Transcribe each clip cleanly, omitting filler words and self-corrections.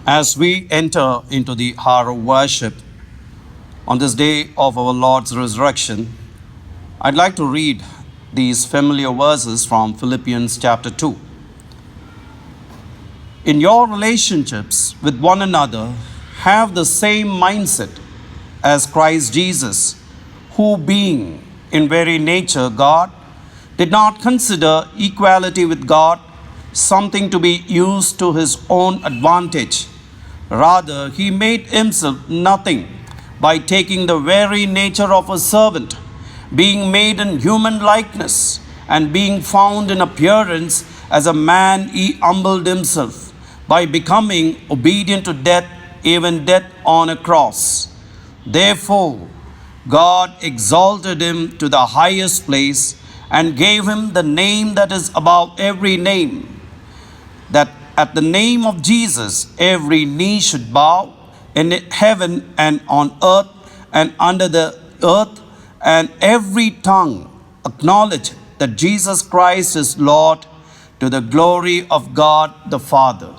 As we enter into the hour of worship on this day of our Lord's resurrection, I'd like to read these familiar verses from Philippians chapter 2. In your relationships with one another, have the same mindset as Christ Jesus, who, being in very nature God, did not consider equality with God something to be used to his own advantage. Rather, he made himself nothing by taking the very nature of a servant, being made in human likeness, and being found in appearance as a man, he humbled himself by becoming obedient to death, even death on a cross. Therefore, God exalted him to the highest place and gave him the name that is above every name, that at the name of Jesus every knee should bow in heaven and on earth and under the earth, and every tongue acknowledge that Jesus Christ is Lord, to the glory of God the Father.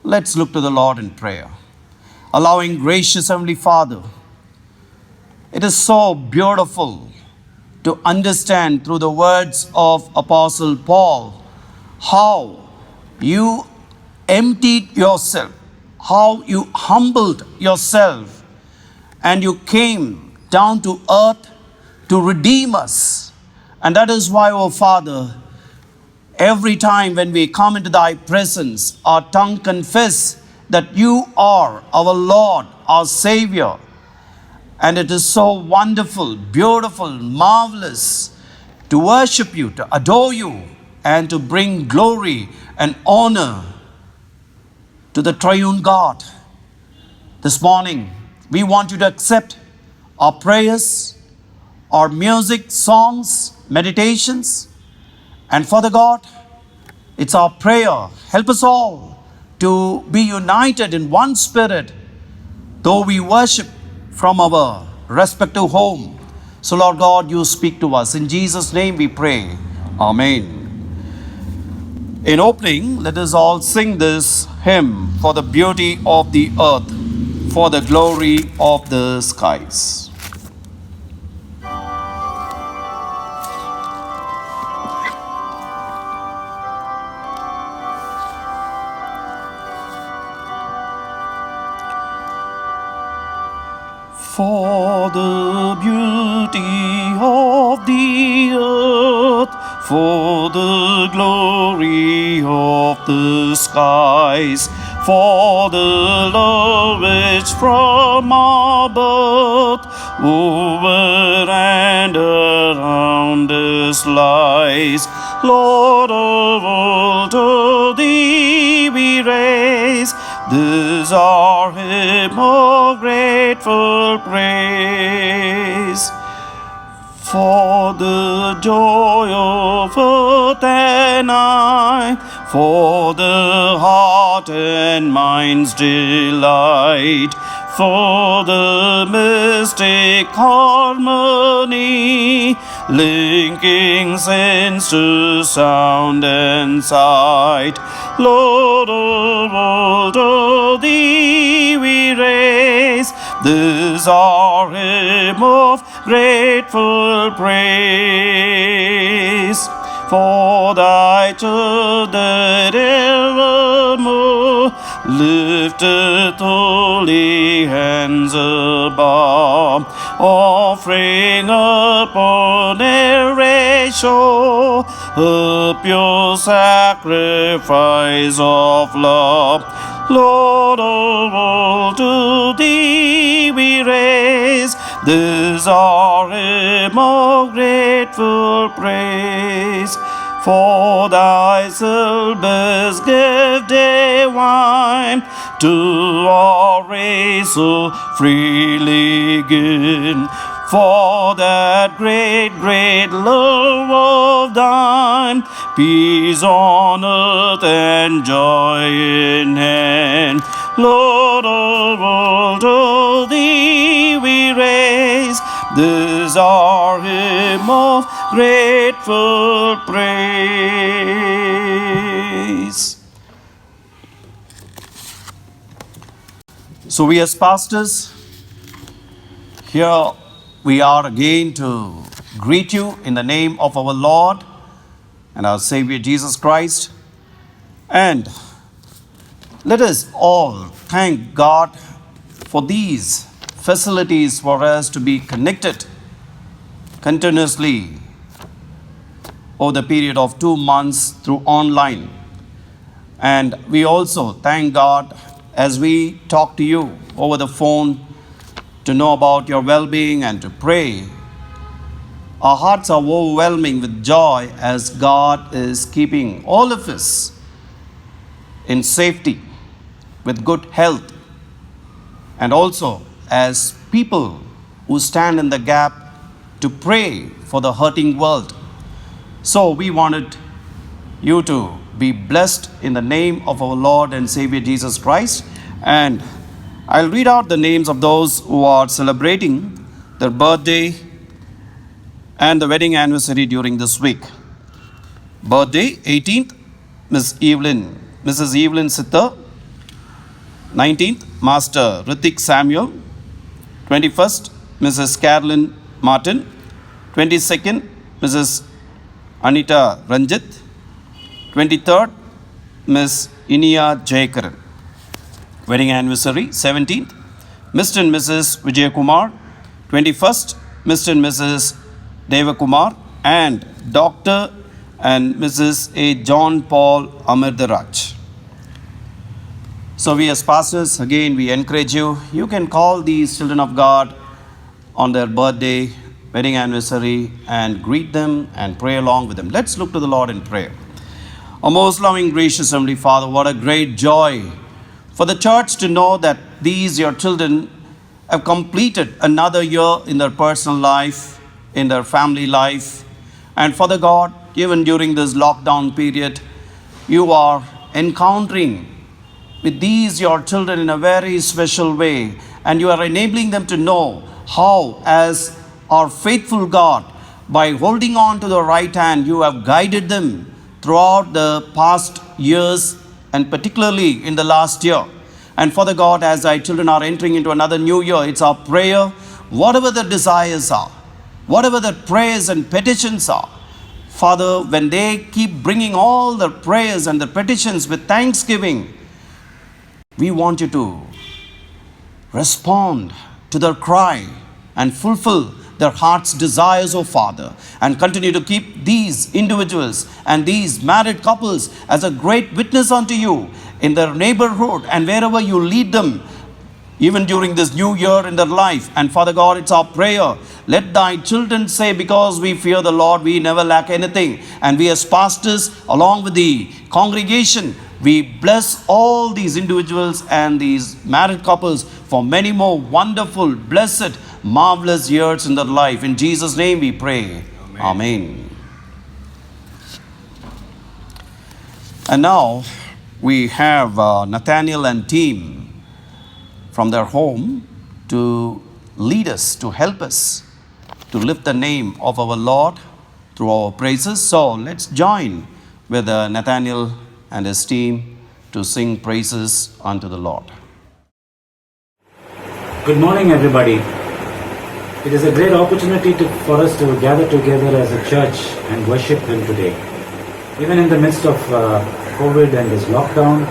Let's look to the Lord in prayer. Allowing gracious Heavenly Father, it is so beautiful to understand through the words of Apostle Paul how you emptied yourself, how you humbled yourself, and you came down to earth to redeem us. And that is why, oh Father, every time when we come into thy presence, our tongue confess that you are our Lord, our Savior. And it is so wonderful, beautiful, marvelous to worship you, to adore you, and to bring glory and honor to the triune God. This morning, we want you to accept our prayers, our music, songs, meditations. And Father God, it's our prayer. Help us all to be united in one spirit, though we worship from our respective home. So Lord God, you speak to us. In Jesus' name we pray. Amen. In opening, let us all sing this hymn, for the beauty of the earth, for the glory of the skies. For the beauty of the earth, for the glory of the skies, for the love which from our birth over and around us lies. Lord of all, to thee we raise this our hymn of grateful praise. For the joy of earth and eye, for the heart and mind's delight, for the mystic harmony, linking sense to sound and sight. Lord of all, to thee we raise this our hymn of grateful praise. For thy church that evermore lifteth holy hands above, offering upon every shore a pure sacrifice of love. Lord of all, to thee we raise this our hymn of grateful praise. For thyself best gift divine to our race so freely given. For that great, great love of thine, peace on earth and joy in heaven. Lord of all, to thee we raise this our hymn of grateful praise. So we as pastors, here we are again to greet you in the name of our Lord and our Savior Jesus Christ. And let us all thank God for these facilities for us to be connected continuously over the period of 2 months through online. And we also thank God as we talk to you over the phone to know about your well-being and to pray. Our hearts are overwhelming with joy as God is keeping all of us in safety, with good health, and also as people who stand in the gap to pray for the hurting world. So we wanted you to be blessed in the name of our Lord and Savior Jesus Christ. And I'll read out the names of those who are celebrating their birthday and the wedding anniversary during this week. Birthday, 18th, Mrs. Evelyn Sitter. 19th, Master Ritik Samuel. 21st, Mrs. Carolyn Martin. 22nd, Mrs. Anita Ranjit. 23rd, Miss Inia Jayakaran. Wedding anniversary, 17th, Mr. and Mrs. Vijay Kumar. 21st, Mr. and Mrs. Devakumar and Dr. and Mrs. A. John Paul Amirdaraj. So we as pastors, again, we encourage you. You can call these children of God on their birthday, wedding anniversary, and greet them and pray along with them. Let's look to the Lord in prayer. Our most loving, gracious Heavenly Father, what a great joy for the church to know that these, your children, have completed another year in their personal life, in their family life. And Father God, even during this lockdown period, you are encountering with these, your children, in a very special way. And you are enabling them to know how, as our faithful God, by holding on to the right hand, you have guided them throughout the past years and particularly in the last year. And Father God, as thy children are entering into another new year, it's our prayer, whatever the desires are, whatever the prayers and petitions are, Father, when they keep bringing all the prayers and the petitions with thanksgiving, we want you to respond to their cry and fulfill their heart's desires, O Father, and continue to keep these individuals and these married couples as a great witness unto you in their neighborhood and wherever you lead them, even during this new year in their life. And Father God, it's our prayer. Let thy children say, because we fear the Lord, we never lack anything. And we as pastors, along with the congregation, we bless all these individuals and these married couples for many more wonderful, blessed, marvelous years in their life. In Jesus' name we pray. Amen. Amen. And now we have Nathaniel and team from their home to lead us, to help us, to lift the name of our Lord through our praises. So let's join with Nathaniel and his team to sing praises unto the Lord. Good morning, everybody. It is a great opportunity for us to gather together as a church and worship Him today. Even in the midst of COVID and this lockdown,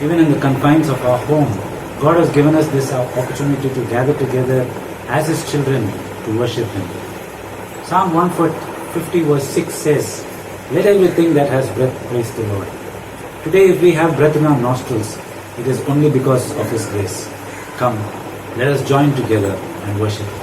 even in the confines of our home, God has given us this opportunity to gather together as His children to worship Him. Psalm 150 verse 6 says, "Let everything that has breath praise the Lord." Today, if we have breath in our nostrils, it is only because of His grace. Come, let us join together and worship Him.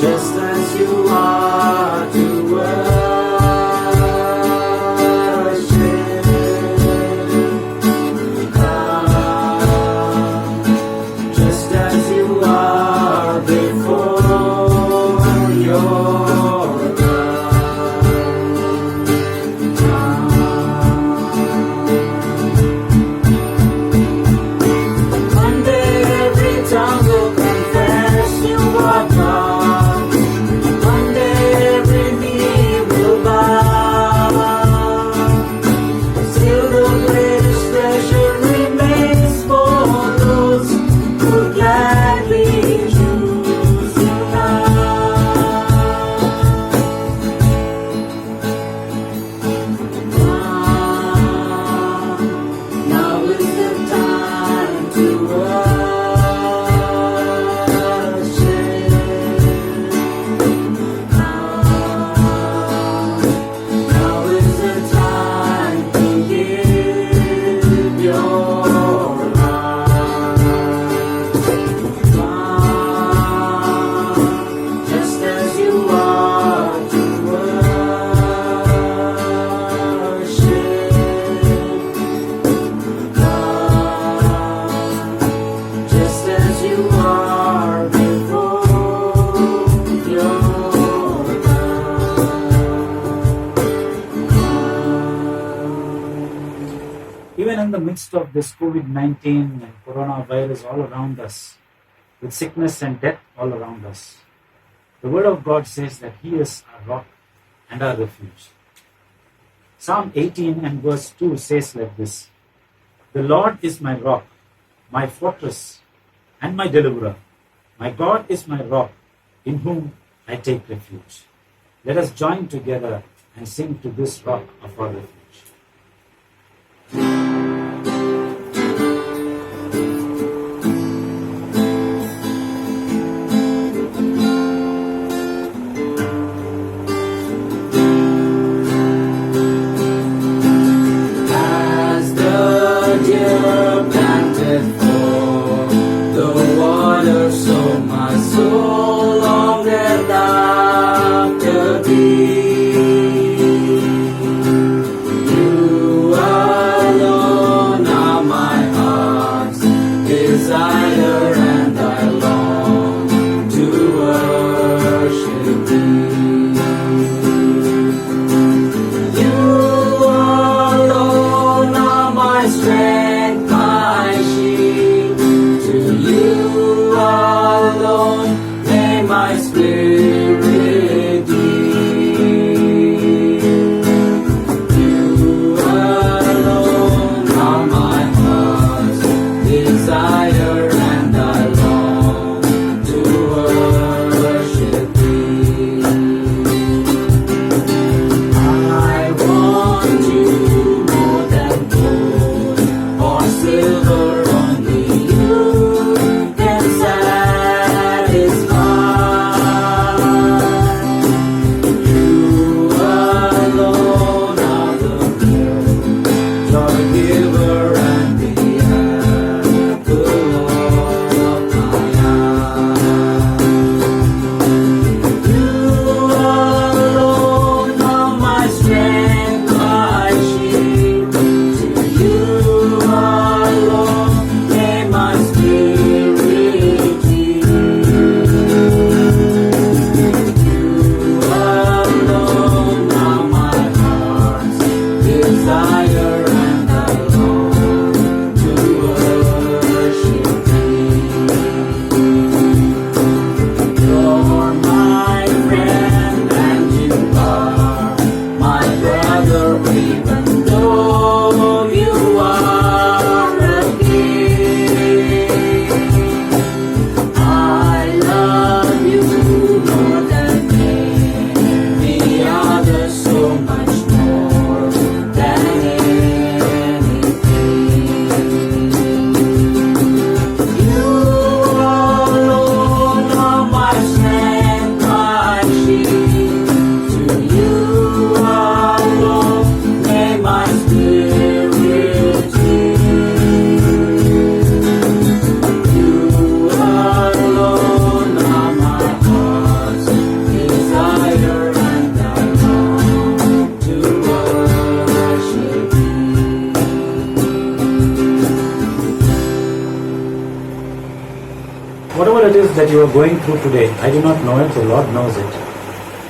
Just as you are. in the midst of this COVID-19 and coronavirus all around us, with sickness and death all around us, the Word of God says that He is our rock and our refuge. Psalm 18 and verse 2 says like this: "The Lord is my rock, my fortress, and my deliverer. My God is my rock, in whom I take refuge." Let us join together and sing to this rock of our refuge. Whatever it is that you are going through today, I do not know it, the Lord knows it.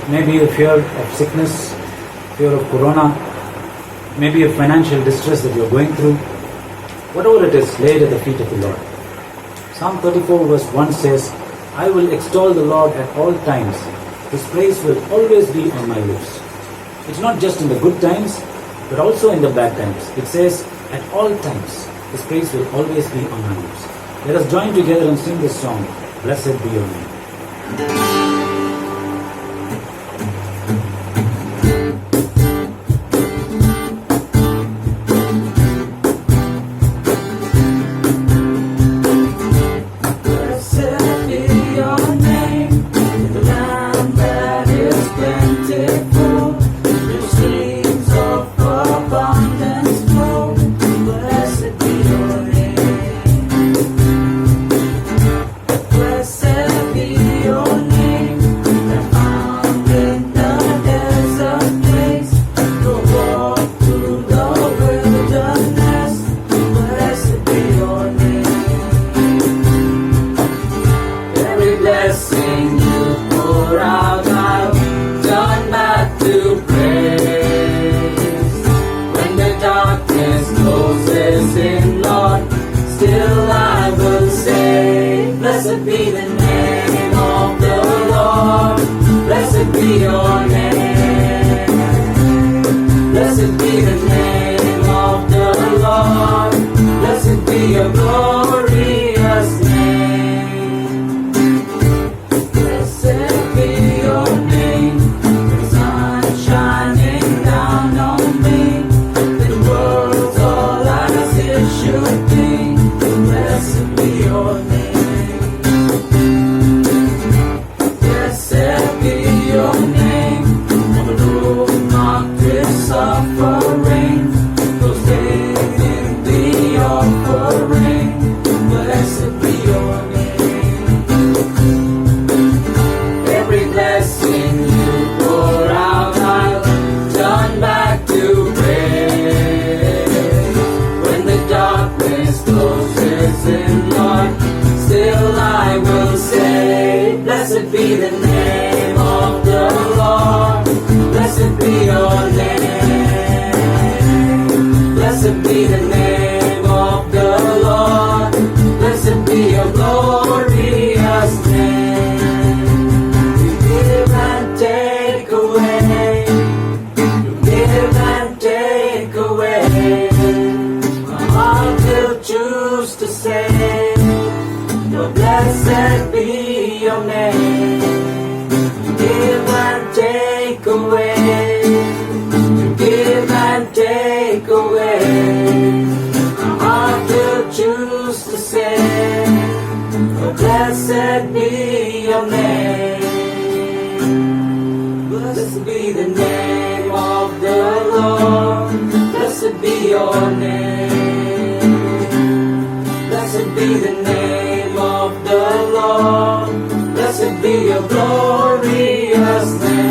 It may be a fear of sickness, fear of corona, maybe a financial distress that you are going through. Whatever it is, lay it at the feet of the Lord. Psalm 34 verse 1 says, "I will extol the Lord at all times. His praise will always be on my lips." It's not just in the good times, but also in the bad times. It says, at all times, His praise will always be on my lips. Let us join together and sing this song, "Blessed Be Your Name." to praise when the darkness goes. closest in, Lord, still I will say, blessed be the name of the Lord, blessed be your name, blessed be the name of the Lord, blessed be your glorious name, blessed be your name, the sun shining down on me, the world's all as it should be, blessed be your name. Blessed be your name, on the road marked with suffering, those days in the offering, blessed be your name. Every blessing you pour out, I'll turn back to praise. When the darkness closes in, Lord, still I will say, blessed be the name of the Lord, blessed be your name, blessed be the name of the Lord, blessed be your glorious name. You give and take away, you give and take away, my heart will choose to say, your blessed be your name. You give and take away, you give and take away, my heart will choose to say, your blessed be your name. Blessed be the name of the Lord, blessed be your name, blessed be the name of the Lord, blessed be your glorious name.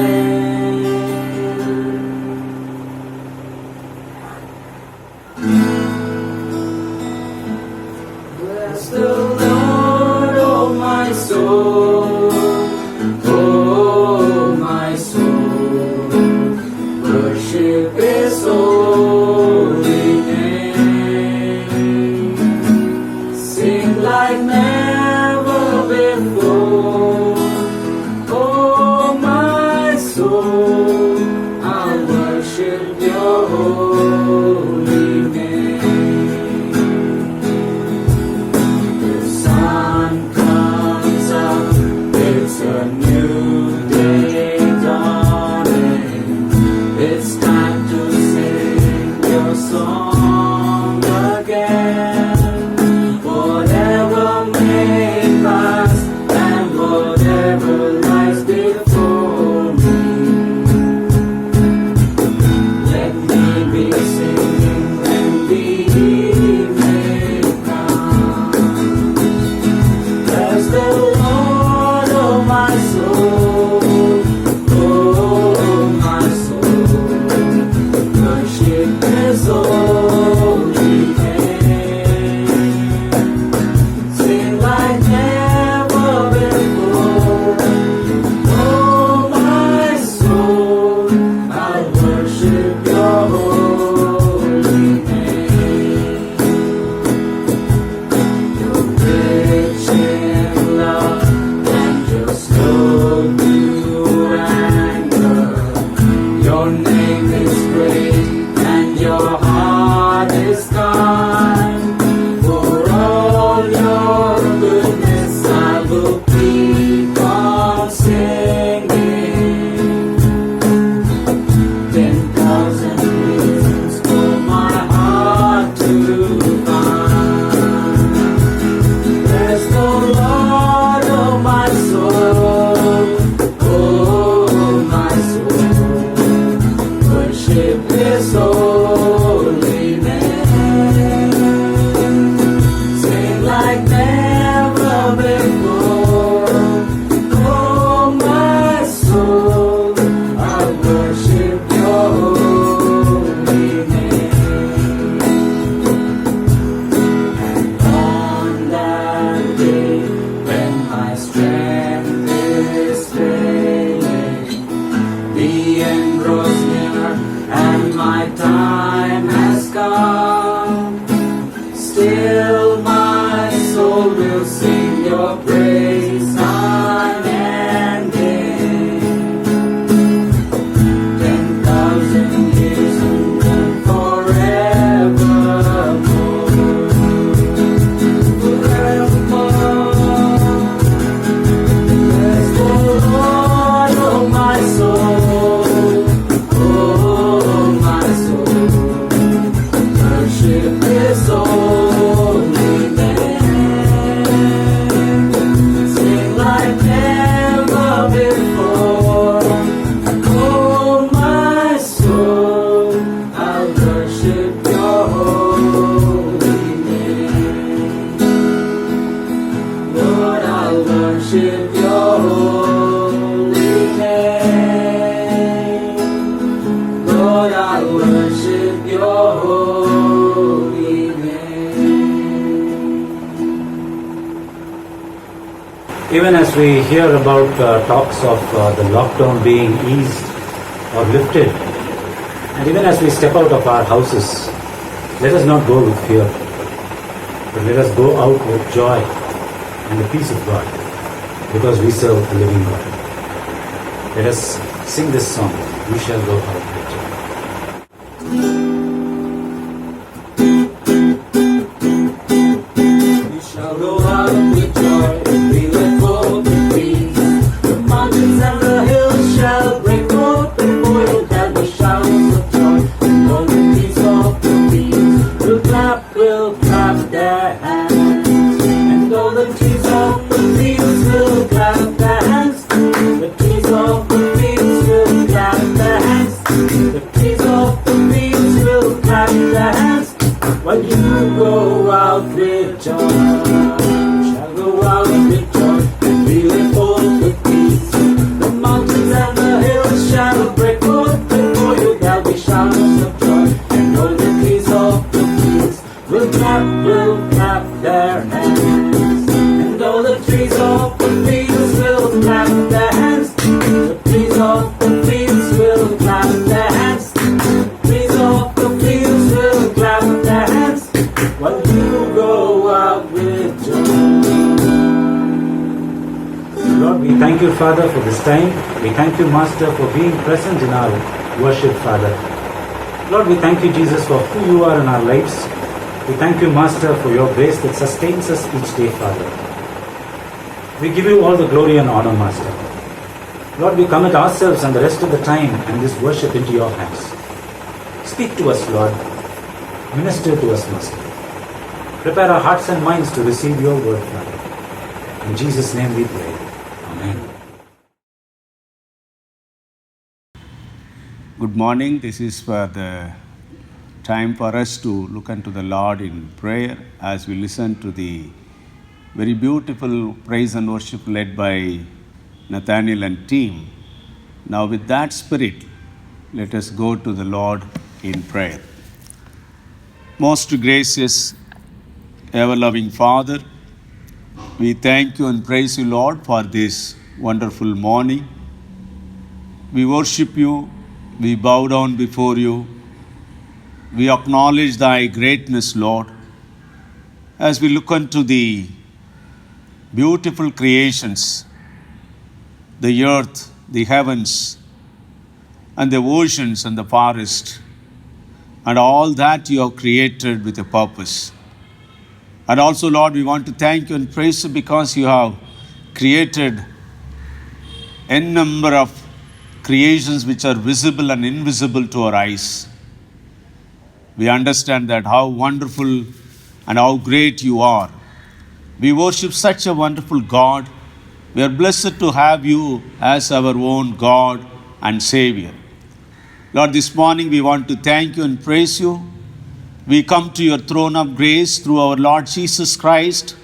Bless the Lord, oh my soul, oh my soul, worship His holy name, sing like never before. Oh, as we hear about talks of the lockdown being eased or lifted, and even as we step out of our houses, let us not go with fear, but let us go out with joy and the peace of God, because we serve a living God. Let us sing this song, "We shall go out with joy." We shall go out with joy, we will forth with peace. The mountains and the hills shall break forth before you. There'll be shouts of joy, and all the peace of the trees will clap their hands. And all the trees of the fields will clap their hands. The trees of the fields will clap their hands. The trees of the fields will clap their hands. When you go out with joy, shall go out with joy, and we will forth with peace. The mountains and the hills shall break forth before you. There'll be shouts of joy, and all the trees of the fields will clap their hands. And all the trees of the fields will clap their hands. The trees of the fields will clap their hands. The trees of the fields will clap their hands. When you go out with joy. Lord, we thank you, Father, for this time. We thank you, Master, for being present in our worship, Father. Lord, we thank you, Jesus, for who you are in our lives. We thank you, Master, for your grace that sustains us each day, Father. We give you all the glory and honor, Master. Lord, we commit ourselves and the rest of the time and this worship into your hands. Speak to us, Lord. Minister to us, Master. Prepare our hearts and minds to receive your word, Father. In Jesus' name we pray. Amen. Good morning. This is for the time for us to look unto the Lord in prayer as we listen to the very beautiful praise and worship led by Nathaniel and team. Now with that spirit, let us go to the Lord in prayer. Most gracious, ever-loving Father, we thank you and praise you, Lord, for this wonderful morning. We worship you, we bow down before you, we acknowledge thy greatness, Lord, as we look unto the beautiful creations, the earth, the heavens, and the oceans and the forest, and all that you have created with a purpose. And also, Lord, we want to thank you and praise you because you have created a number of creations which are visible and invisible to our eyes. We understand that how wonderful and how great you are. We worship such a wonderful God. We are blessed to have you as our own God and Savior. Lord, this morning we want to thank you and praise you. We come to your throne of grace through our Lord Jesus Christ,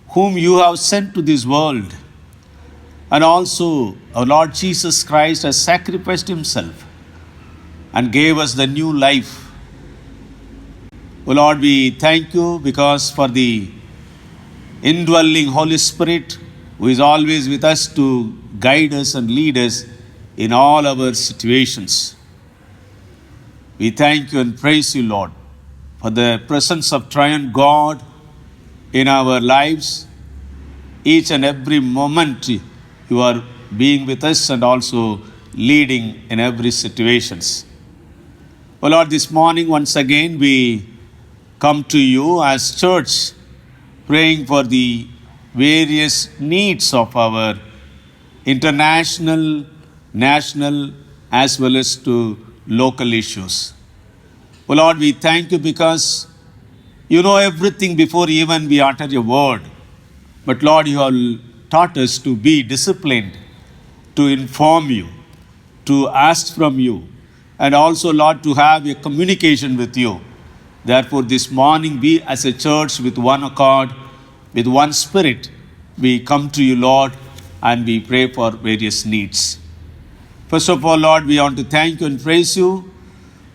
whom you have sent to this world. And also our Lord Jesus Christ has sacrificed himself and gave us the new life. Oh Lord, we thank you because for the indwelling Holy Spirit who is always with us to guide us and lead us in all our situations. We thank you and praise you, Lord, for the presence of triune God in our lives. Each and every moment you are being with us and also leading in every situations. Oh Lord, this morning once again we come to you as church, praying for the various needs of our international, national, as well as to local issues. Oh Lord, we thank you because you know everything before even we utter your word. But Lord, you have taught us to be disciplined, to inform you, to ask from you, and also, Lord, to have a communication with you. Therefore, this morning we as a church with one accord, with one spirit, we come to you, Lord, and we pray for various needs. First of all, Lord, we want to thank you and praise you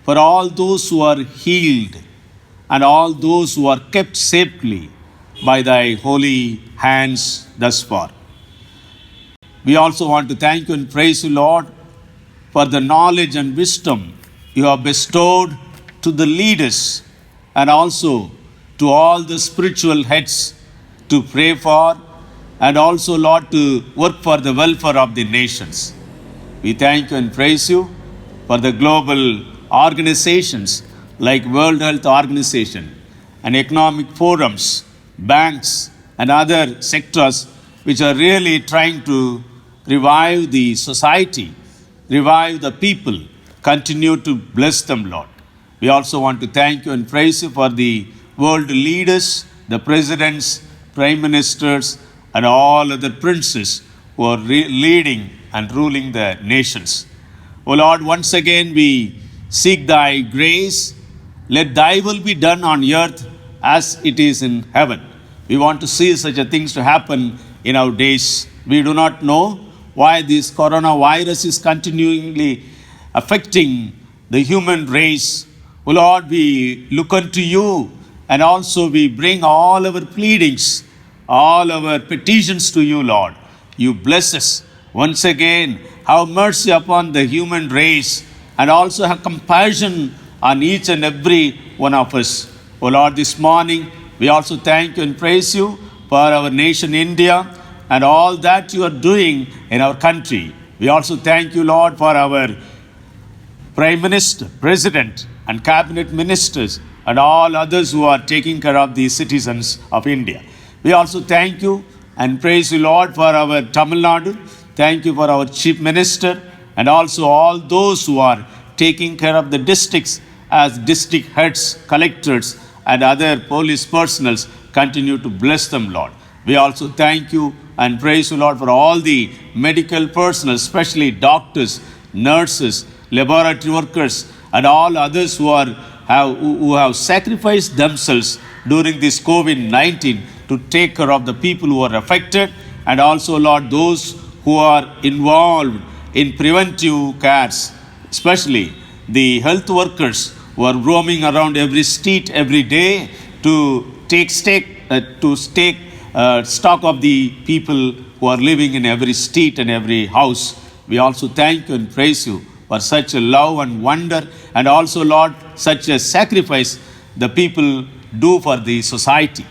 for all those who are healed and all those who are kept safely by thy holy hands thus far. We also want to thank you and praise you, Lord, for the knowledge and wisdom you have bestowed to the leaders and also to all the spiritual heads to pray for and also, Lord, to work for the welfare of the nations. We thank you and praise you for the global organizations like World Health Organization and economic forums, banks, and other sectors which are really trying to revive the society, revive the people. Continue to bless them, Lord. We also want to thank you and praise you for the world leaders, the presidents, prime ministers, and all other princes who are leading and ruling the nations. O Lord, once again we seek thy grace. Let thy will be done on earth as it is in heaven. We want to see such a things to happen in our days. We do not know why this coronavirus is continually affecting the human race. O Lord, we look unto you and also we bring all our pleadings, all our petitions to you, Lord. You bless us. Once again, have mercy upon the human race and also have compassion on each and every one of us. O Lord, this morning we also thank you and praise you for our nation India and all that you are doing in our country. We also thank you, Lord, for our Prime Minister, President, and Cabinet Ministers, and all others who are taking care of the citizens of India. We also thank you and praise you, Lord, for our Tamil Nadu. Thank you for our Chief Minister, and also all those who are taking care of the districts as district heads, collectors, and other police personnel. Continue to bless them, Lord. We also thank you and praise you, Lord, for all the medical personnel, especially doctors, nurses, laboratory workers, and all others who have sacrificed themselves during this COVID-19 to take care of the people who are affected, and also, Lord, those who are involved in preventive cares, especially the health workers who are roaming around every street every day to take stock of the people who are living in every street and every house. We also thank you and praise you for such a love and wonder, and also, Lord, such a sacrifice the people do for the society.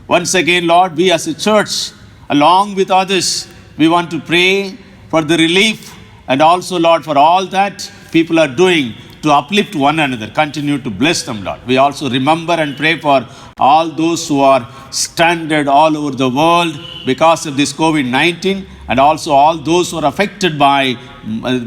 Once again, Lord, we as a church, along with others, we want to pray for the relief and also, Lord, for all that people are doing to uplift one another. Continue to bless them, Lord. We also remember and pray for all those who are stranded all over the world because of this COVID-19, and also all those who are affected by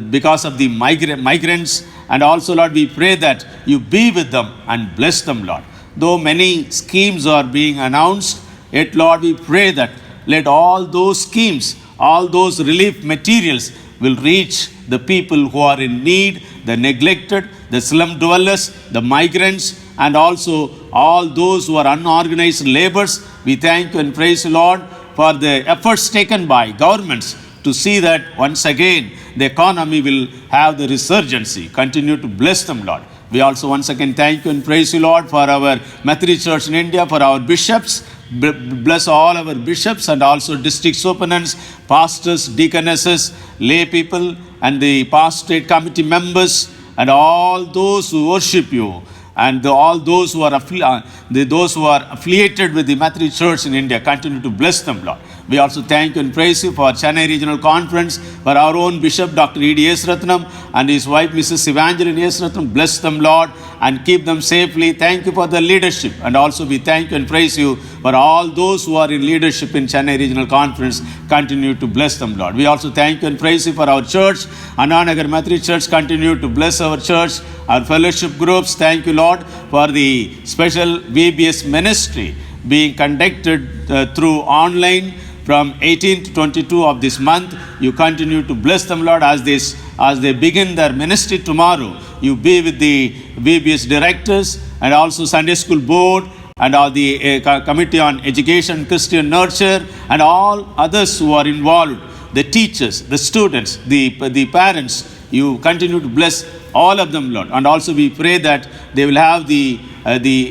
because of the migrants. And also, Lord, we pray that you be with them and bless them, Lord. Though many schemes are being announced, yet, Lord, we pray that let all those schemes, all those relief materials will reach the people who are in need, the neglected, the slum dwellers, the migrants, and also all those who are unorganized laborers. We thank you and praise you, Lord, for the efforts taken by governments to see that once again the economy will have the resurgency. Continue to bless them, Lord. We also once again thank you and praise you, Lord, for our Methodist Church in India, for our bishops. Bless all our bishops and also district superintendents, pastors, deaconesses, lay people, and the pastorate committee members, and all those who worship you, and all those who are affiliated with the Methodist Church in India. Continue to bless them, Lord. We also thank you and praise you for Chennai Regional Conference, for our own Bishop Dr. E.D. Esratnam and his wife Mrs. Evangeline Esratnam. Bless them, Lord, and keep them safely. Thank you for the leadership, and also we thank you and praise you for all those who are in leadership in Chennai Regional Conference. Continue to bless them, Lord. We also thank you and praise you for our church, Anna Nagar Methodist Church. Continue to bless our church, our fellowship groups. Thank you, Lord, for the special VBS ministry being conducted through online from 18 to 22 of this month. You continue to bless them, Lord, as they begin their ministry tomorrow. You be with the VBS directors and also Sunday School Board and all the Committee on Education, Christian Nurture, and all others who are involved, the teachers, the students, the parents. You continue to bless all of them, Lord. And also we pray that they will have the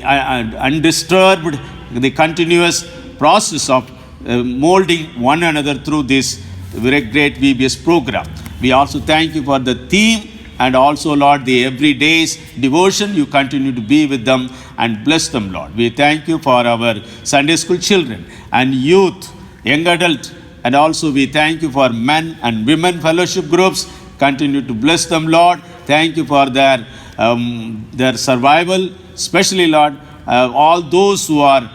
undisturbed, the continuous process of molding one another through this very great VBS program. We also thank you for the theme and also, Lord, the everyday's devotion. You continue to be with them and bless them, Lord. We thank you for our Sunday school children and youth, young adult, and also we thank you for men and women fellowship groups. Continue to bless them, Lord. Thank you for their survival, especially, Lord, all those who are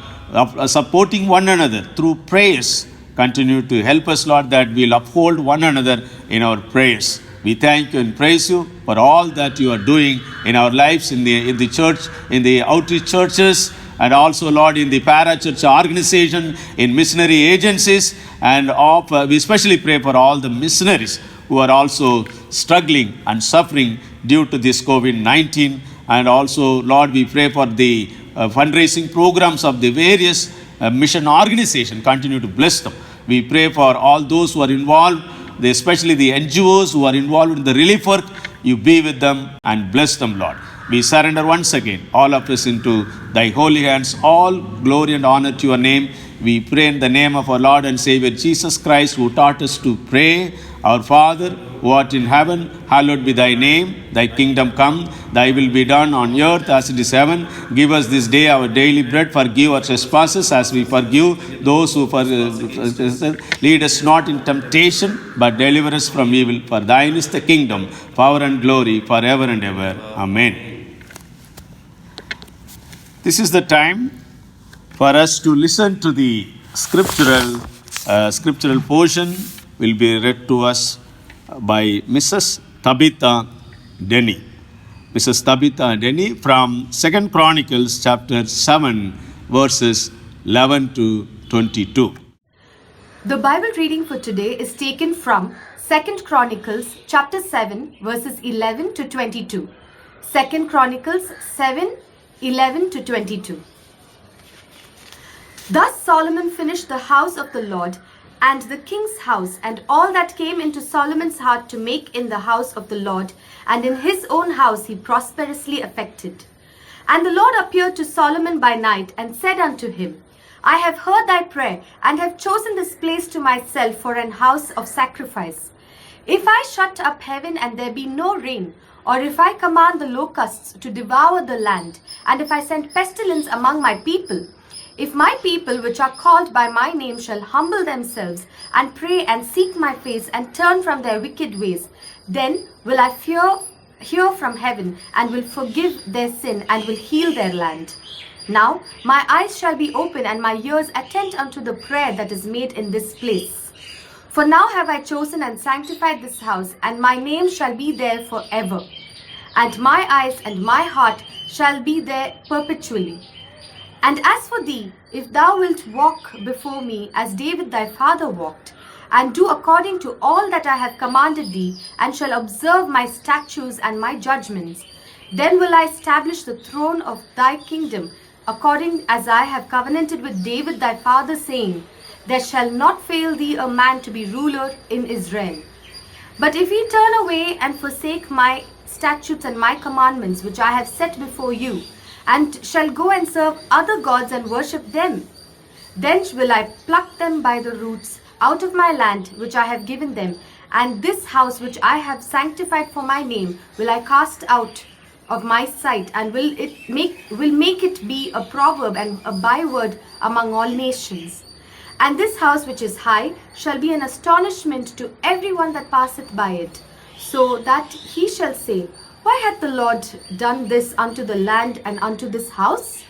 supporting one another through prayers. Continue to help us, Lord, that we'll uphold one another in our prayers. We thank you and praise you for all that you are doing in our lives, in the church, in the outreach churches, and also, Lord, in the para-church organization, in missionary agencies, and we especially pray for all the missionaries who are also struggling and suffering due to this COVID-19. And also, Lord, we pray for the fundraising programs of the various mission organizations. Continue to bless them. We pray for all those who are involved, especially the NGOs who are involved in the relief work. You be with them and bless them, Lord. We surrender once again all of us into thy holy hands. All glory and honor to your name. We pray in the name of our Lord and Savior Jesus Christ, who taught us to pray, Our Father, who art in heaven, hallowed be thy name. Thy kingdom come, thy will be done on earth as it is heaven. Give us this day our daily bread. Forgive our trespasses as we forgive those who lead us not in temptation, but deliver us from evil. For thine is the kingdom, power and glory forever and ever. Amen. This is the time for us to listen to the scriptural portion will be read to us by Mrs. Tabitha Denny. Mrs. Tabitha Denny from 2 Chronicles chapter 7 verses 11 to 22. The Bible reading for today is taken from 2 Chronicles chapter 7 verses 11 to 22. 2 Chronicles 7, 11 to 22. Thus Solomon finished the house of the Lord and the king's house, and all that came into Solomon's heart to make in the house of the Lord, and in his own house he prosperously effected. And the Lord appeared to Solomon by night, and said unto him, I have heard thy prayer, and have chosen this place to myself for an house of sacrifice. If I shut up heaven, and there be no rain, or if I command the locusts to devour the land, and if I send pestilence among my people, if my people which are called by my name shall humble themselves, and pray and seek my face, and turn from their wicked ways, then will I hear from heaven, and will forgive their sin, and will heal their land. Now my eyes shall be open, and my ears attend unto the prayer that is made in this place. For now have I chosen and sanctified this house, and my name shall be there forever. And my eyes and my heart shall be there perpetually. And as for thee, if thou wilt walk before me as David thy father walked, and do according to all that I have commanded thee, and shall observe my statutes and my judgments, then will I establish the throne of thy kingdom, according as I have covenanted with David thy father, saying, There shall not fail thee a man to be ruler in Israel. But if ye turn away and forsake my statutes and my commandments, which I have set before you, and shall go and serve other gods and worship them, then will I pluck them by the roots out of my land which I have given them, and this house which I have sanctified for my name will I cast out of my sight, and will make it be a proverb and a byword among all nations. And this house which is high shall be an astonishment to everyone that passeth by it, so that he shall say, Why hath the Lord done this unto the land and unto this house?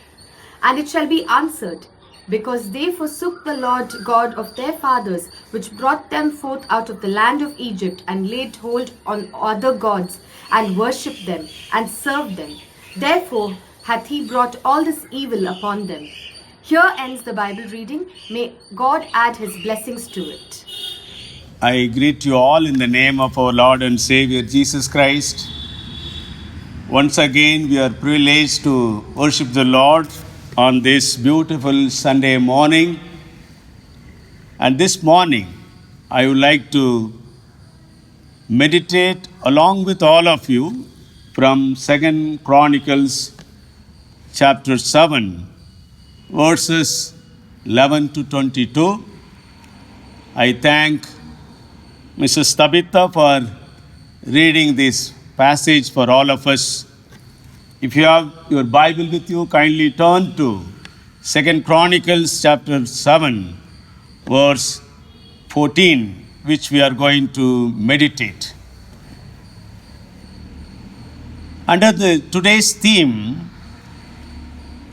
And it shall be answered, Because they forsook the Lord God of their fathers, which brought them forth out of the land of Egypt, and laid hold on other gods, and worshipped them, and served them. Therefore hath he brought all this evil upon them. Here ends the Bible reading. May God add his blessings to it. I greet you all in the name of our Lord and Savior Jesus Christ. Once again, we are privileged to worship the Lord on this beautiful Sunday morning. And this morning, I would like to meditate along with all of you from 2 Chronicles chapter 7, verses 11 to 22. I thank Mrs. Tabitha for reading this passage for all of us. If you have your Bible with you, kindly turn to 2 Chronicles chapter 7, verse 14, which we are going to meditate. Under today's theme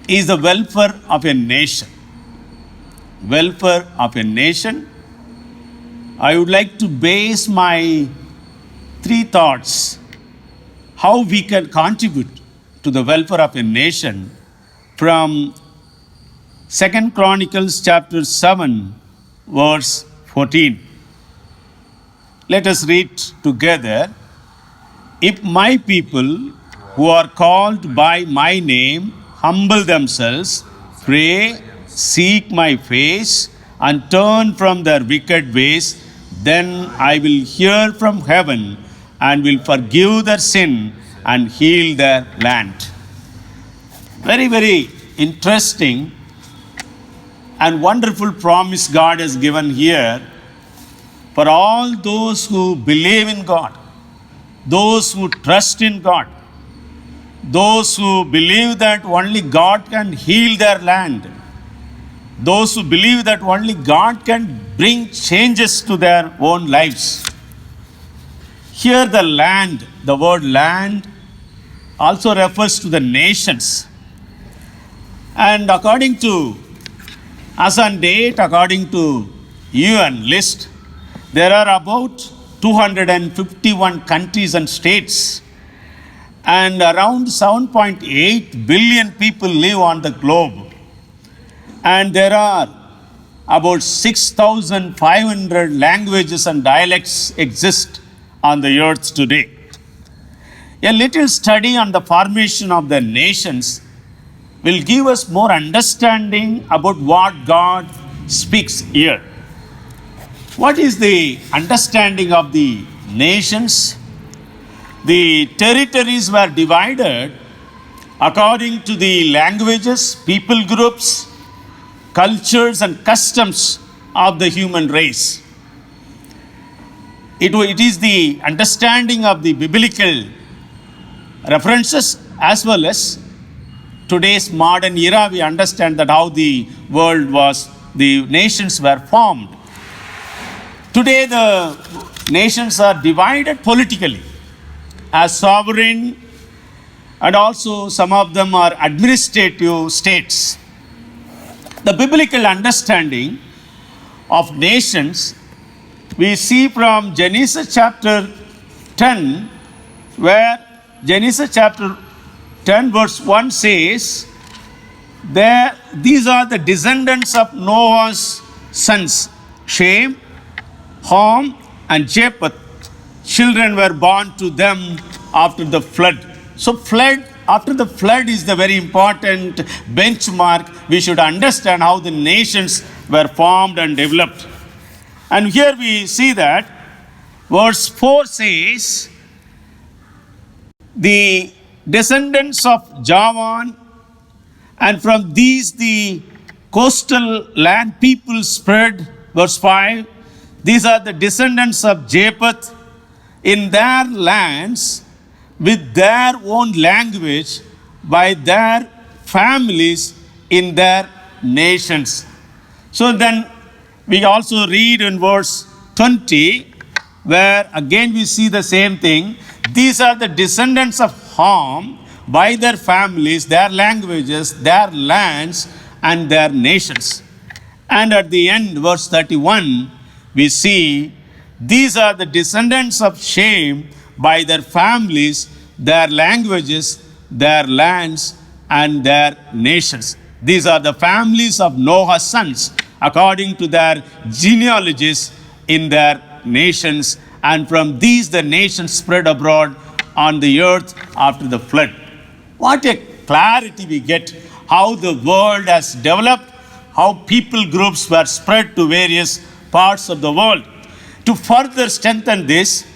is the welfare of a nation. Welfare of a nation. I would like to base my 3 thoughts how we can contribute to the welfare of a nation from 2 Chronicles chapter 7, verse 14. Let us read together. If my people who are called by my name humble themselves, pray, seek my face, and turn from their wicked ways, then I will hear from heaven and will forgive their sin and heal their land. Very, very interesting and wonderful promise God has given here for all those who believe in God, those who trust in God, those who believe that only God can heal their land, those who believe that only God can bring changes to their own lives. Here the land, the word land also refers to the nations. And according to, as on date, according to UN list, there are about 251 countries and states, and around 7.8 billion people live on the globe. And there are about 6,500 languages and dialects exist on the earth today. A little study on the formation of the nations will give us more understanding about what God speaks here. What is the understanding of the nations? The territories were divided according to the languages, people groups, cultures, and customs of the human race. It is the understanding of the biblical references as well as today's modern era. We understand that how the world was, the nations were formed. Today the nations are divided politically as sovereign, and also some of them are administrative states. The biblical understanding of nations we see from Genesis chapter 10, where Genesis chapter 10 verse 1 says, these are the descendants of Noah's sons, Shem, Ham, and Japheth. Children were born to them after the flood. So after the flood is the very important benchmark. We should understand how the nations were formed and developed. And here we see that verse 4 says, the descendants of Javan, and from these the coastal land people spread. Verse 5, these are the descendants of Japheth in their lands with their own language by their families in their nations. So then we also read in verse 20, where again we see the same thing. These are the descendants of Ham by their families, their languages, their lands, and their nations. And at the end, verse 31, we see these are the descendants of Shem by their families, their languages, their lands, and their nations. These are the families of Noah's sons according to their genealogies in their nations. And from these the nations spread abroad on the earth after the flood. What a clarity we get how the world has developed, how people groups were spread to various parts of the world. To further strengthen this,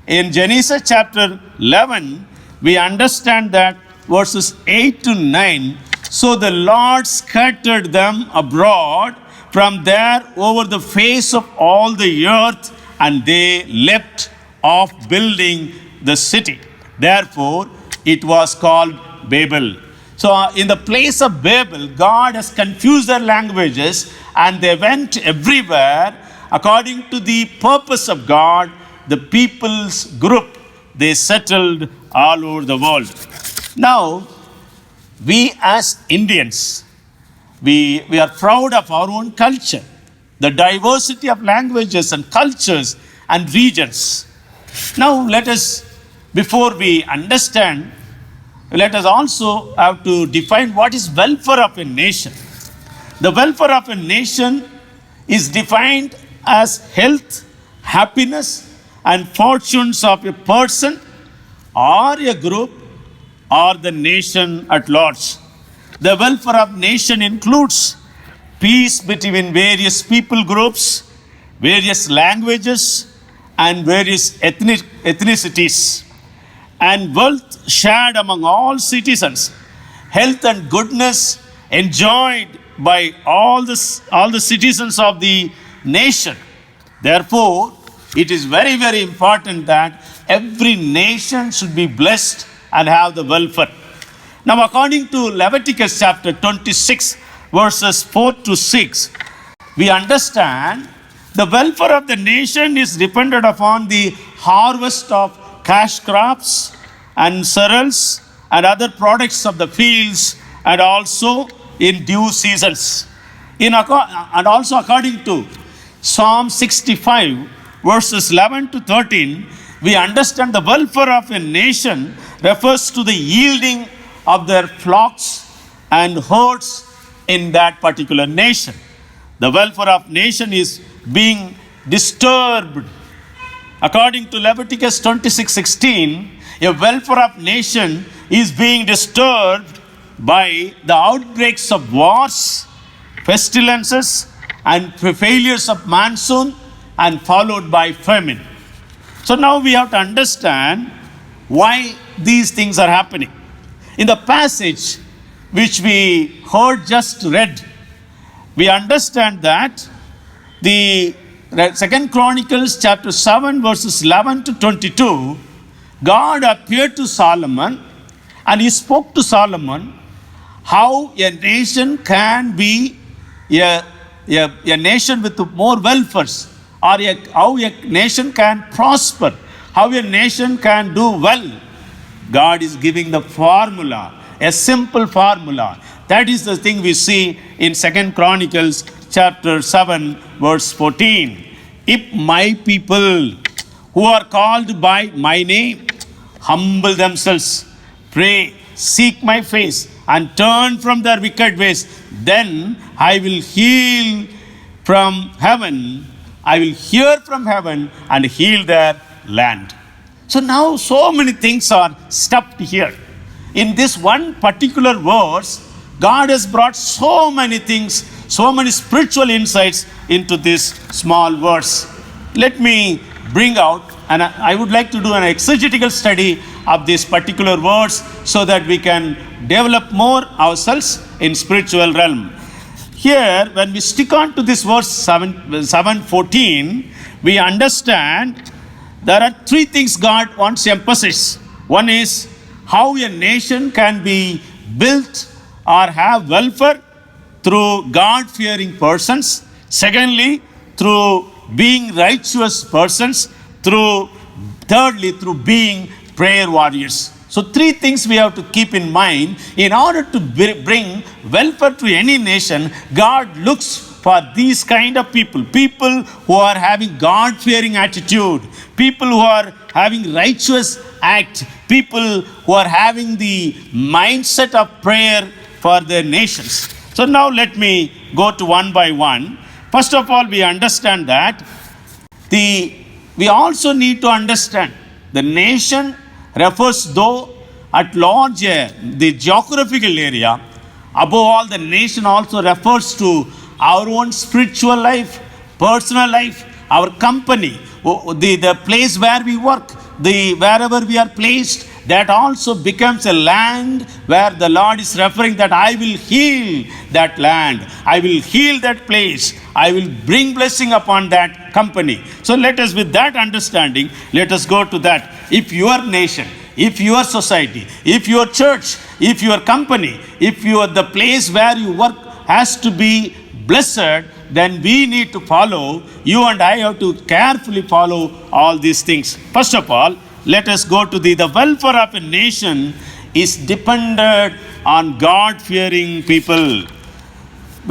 in Genesis chapter 11, we understand that verses 8 to 9, so the Lord scattered them abroad from there over the face of all the earth, and they left off building the city. Therefore, it was called Babel. So, in the place of Babel, God has confused their languages and they went everywhere according to the purpose of God. The people's group, they settled all over the world. Now, we as Indians, we are proud of our own culture, the diversity of languages and cultures and regions. Now, let us, before we understand, let us also have to define what is welfare of a nation. The welfare of a nation is defined as health, happiness, and fortunes of a person or a group or the nation at large. The welfare of nation includes peace between various people groups, various languages, and various ethnicities, and wealth shared among all citizens, health and goodness enjoyed by all the citizens of the nation. Therefore, it is very, very important that every nation should be blessed and have the welfare. Now, according to Leviticus chapter 26, verses 4 to 6, we understand the welfare of the nation is dependent upon the harvest of cash crops and cereals and other products of the fields, and also in due seasons. And also according to Psalm 65, verses 11 to 13, we understand the welfare of a nation refers to the yielding of their flocks and herds in that particular nation. The welfare of nation is being disturbed. According to Leviticus 26:16, a welfare of nation is being disturbed by the outbreaks of wars, pestilences, and failures of monsoon, and followed by famine. So now we have to understand why these things are happening. In the passage which we heard just read, we understand that the 2 Chronicles chapter 7 verses 11 to 22, God appeared to Solomon and he spoke to Solomon how a nation can be a nation with more welfares, or how a nation can prosper, how a nation can do well. God is giving the formula, a simple formula. That is the thing we see in 2 Chronicles chapter 7 verse 14. If my people who are called by my name humble themselves, pray, seek my face, and turn from their wicked ways, then I will heal from heaven. I will hear from heaven and heal their land. So now so many things are stuffed here. In this one particular verse, God has brought so many things, so many spiritual insights into this small verse. Let me bring out, and I would like to do an exegetical study of this particular verse so that we can develop more ourselves in spiritual realm. Here, when we stick on to this verse 7:14, we understand there are three things God wants to emphasize. One is how a nation can be built or have welfare through God-fearing persons. Secondly, through being righteous persons. Thirdly, through being prayer warriors. So three things we have to keep in mind. In order to bring welfare to any nation, God looks for these kind of people. People who are having God-fearing attitude. People who are having righteous act. People who are having the mindset of prayer for their nations. So now let me go to one by one. First of all, we understand that we also need to understand the nation refers, though at large the geographical area, above all the nation also refers to our own spiritual life, personal life, our company, the place where we work, wherever we are placed. That also becomes a land where the Lord is referring that I will heal that land. I will heal that place. I will bring blessing upon that company. So let us, with that understanding, let us go to that. If your nation, if your society, if your church, if your company, if the place where you work has to be blessed, then we need to follow, you and I have to carefully follow all these things. First of all, let us go to the welfare of a nation is dependent on God-fearing people.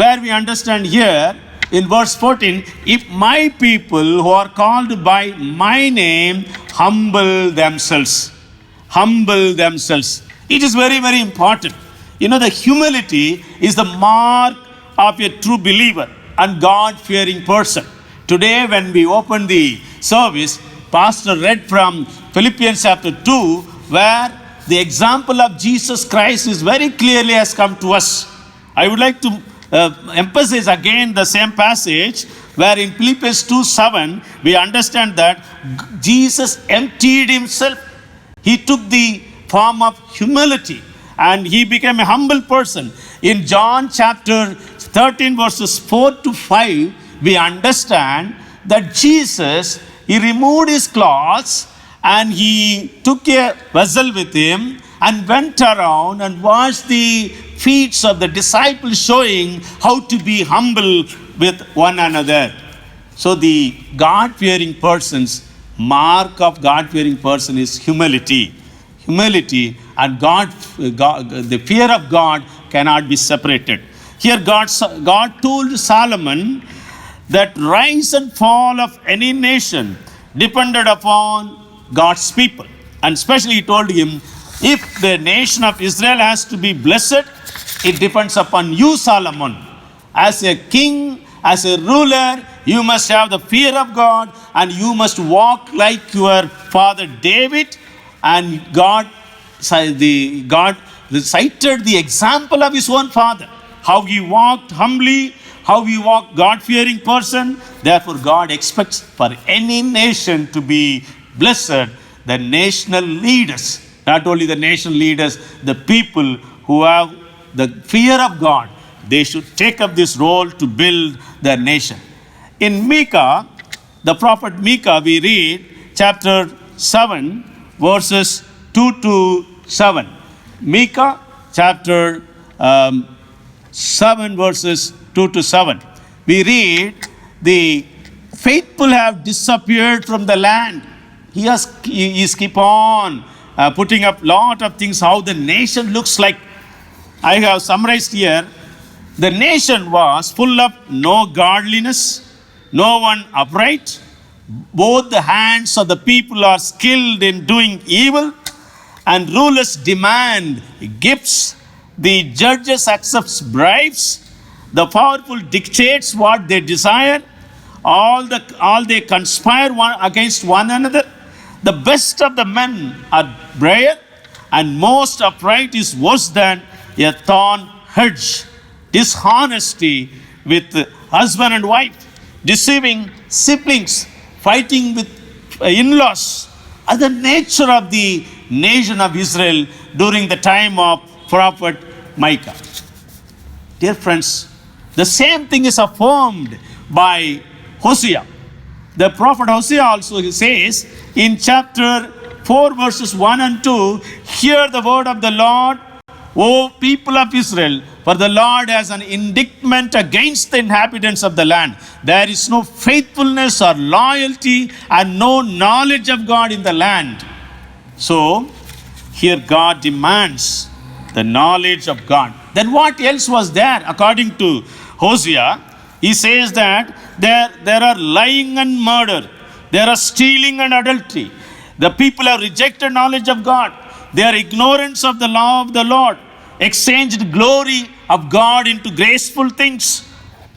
Where we understand here in verse 14, if my people who are called by my name humble themselves. It is very, very important. You know, the humility is the mark of a true believer and God-fearing person. Today when we open the service, Pastor read from Philippians chapter 2, where the example of Jesus Christ is very clearly has come to us. I would like to emphasize again the same passage where in Philippians 2:7 we understand that Jesus emptied himself. He took the form of humility and he became a humble person. In John chapter 13 verses 4 to 5, we understand that Jesus, he removed his clothes and he took a vessel with him and went around and washed the feet of the disciples, showing how to be humble with one another. So the God-fearing person's mark of God-fearing person is humility. Humility and the fear of God cannot be separated. Here God told Solomon that rise and fall of any nation depended upon God's people. And especially he told him, if the nation of Israel has to be blessed, it depends upon you, Solomon. As a king, as a ruler, you must have the fear of God and you must walk like your father David. And God cited the example of his own father, how he walked humbly, how he walked God-fearing person. Therefore, God expects for any nation to be blessed, the national leaders, not only the national leaders, the people who have the fear of God, they should take up this role to build their nation. In Micah, the prophet Micah, we read chapter 7, verses 2 to 7. Micah chapter 7, verses 2 to 7. We read, the faithful have disappeared from the land. He is keep on putting up lot of things, how the nation looks like. I have summarized here. The nation was full of no godliness, no one upright. Both the hands of the people are skilled in doing evil, and rulers demand gifts. The judges accept bribes. The powerful dictates what they desire. All they conspire against one another. The best of the men are braver, and most upright is worse than a thorn hedge. Dishonesty with husband and wife, deceiving siblings, fighting with in-laws, are the nature of the nation of Israel during the time of prophet Micah. Dear friends, the same thing is affirmed by Hosea. The prophet Hosea also says in chapter 4 verses 1 and 2, hear the word of the Lord, O people of Israel, for the Lord has an indictment against the inhabitants of the land. There is no faithfulness or loyalty and no knowledge of God in the land. So, here God demands the knowledge of God. Then what else was there? According to Hosea, he says that there are lying and murder. There are stealing and adultery. The people have rejected knowledge of God. They are ignorance of the law of the Lord. Exchanged glory of God into graceful things.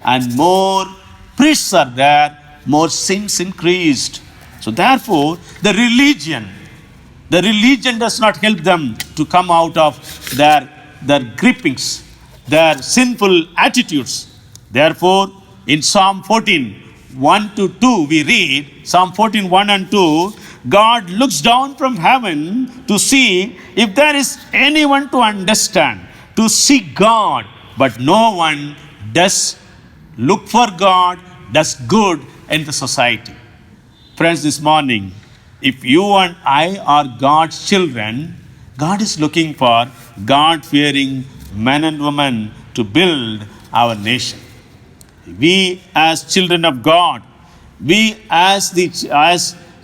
And more priests are there, more sins increased. So therefore, the religion does not help them to come out of their grippings, their sinful attitudes. Therefore, in Psalm 14, 1 to 2, we read, Psalm 14, 1 and 2, God looks down from heaven to see if there is anyone to understand, to seek God, but no one does look for God, does good, in the society. Friends, this morning, if you and I are God's children, God is looking for God-fearing men and women to build our nation. We as children of God, we as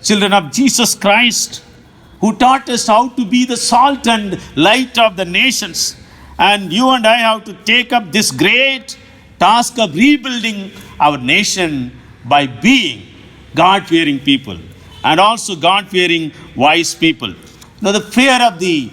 children of Jesus Christ, who taught us how to be the salt and light of the nations. And you and I have to take up this great task of rebuilding our nation by being God-fearing people and also God-fearing wise people. Now, the fear of the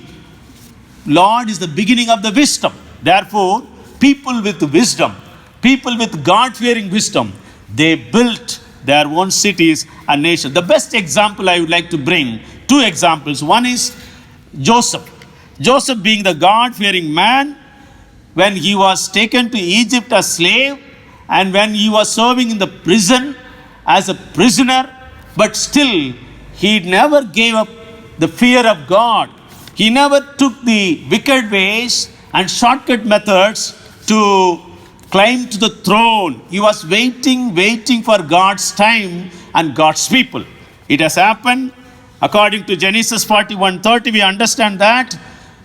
Lord is the beginning of the wisdom. Therefore, people with wisdom, people with God-fearing wisdom, they built their own cities and nations. The best example I would like to bring, two examples. One is Joseph. Joseph being the God-fearing man, when he was taken to Egypt as slave and when he was serving in the prison as a prisoner, but still he never gave up the fear of God. He never took the wicked ways and shortcut methods to climb to the throne. He was waiting for God's time and God's people. It has happened. According to Genesis 41:30, we understand that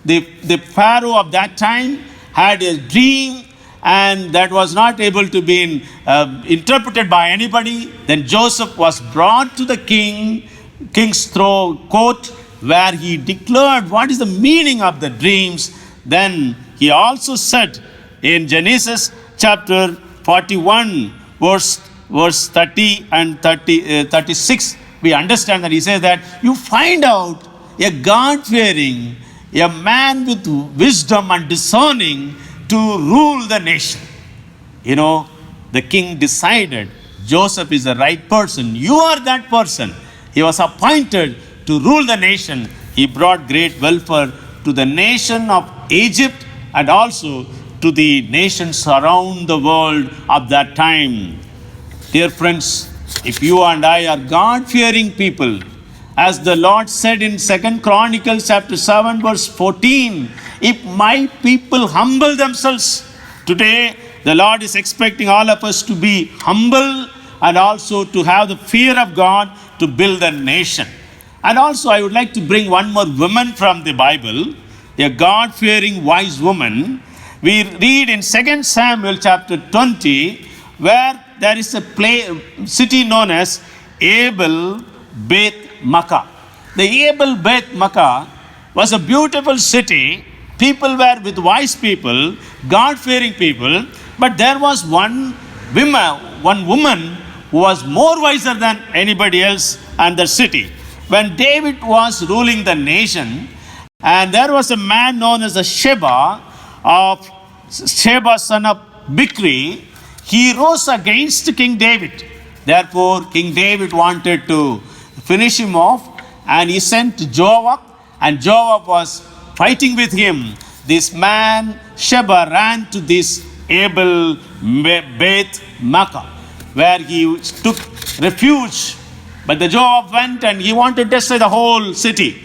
the Pharaoh of that time had a dream and that was not able to be interpreted by anybody. Then Joseph was brought to the king's court, where he declared what is the meaning of the dreams. Then he also said in Genesis chapter 41, verse 30 and 36, we understand that he says that you find out a God-fearing, a man with wisdom and discerning to rule the nation. You know, the king decided Joseph is the right person. You are that person. He was appointed to rule the nation. He brought great welfare to the nation of Egypt and also to the nations around the world of that time. Dear friends, if you and I are God-fearing people, as the Lord said in 2 Chronicles chapter 7 verse 14, if my people humble themselves, today the Lord is expecting all of us to be humble and also to have the fear of God to build a nation. And also I would like to bring one more woman from the Bible, a God-fearing wise woman. We read in 2 Samuel chapter 20, where there is a city known as Abel Beth Makkah. The Abel Beth Makkah was a beautiful city. People were with wise people, God-fearing people, but there was one woman who was more wiser than anybody else in the city. When David was ruling the nation, and there was a man known as Sheba, son of Bichri, he rose against King David. Therefore, King David wanted to finish him off, and he sent Joab, and Joab was fighting with him. This man, Sheba, ran to this Abel Beth Makkah, where he took refuge. But the Joab went and he wanted to destroy the whole city.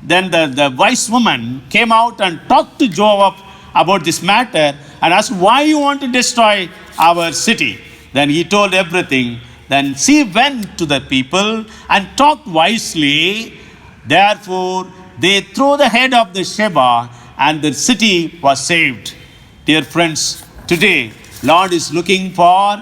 Then the wise woman came out and talked to Joab about this matter and asked, why you want to destroy our city? Then he told everything. Then she went to the people and talked wisely. Therefore, they threw the head of the Sheba and the city was saved. Dear friends, today, Lord is looking for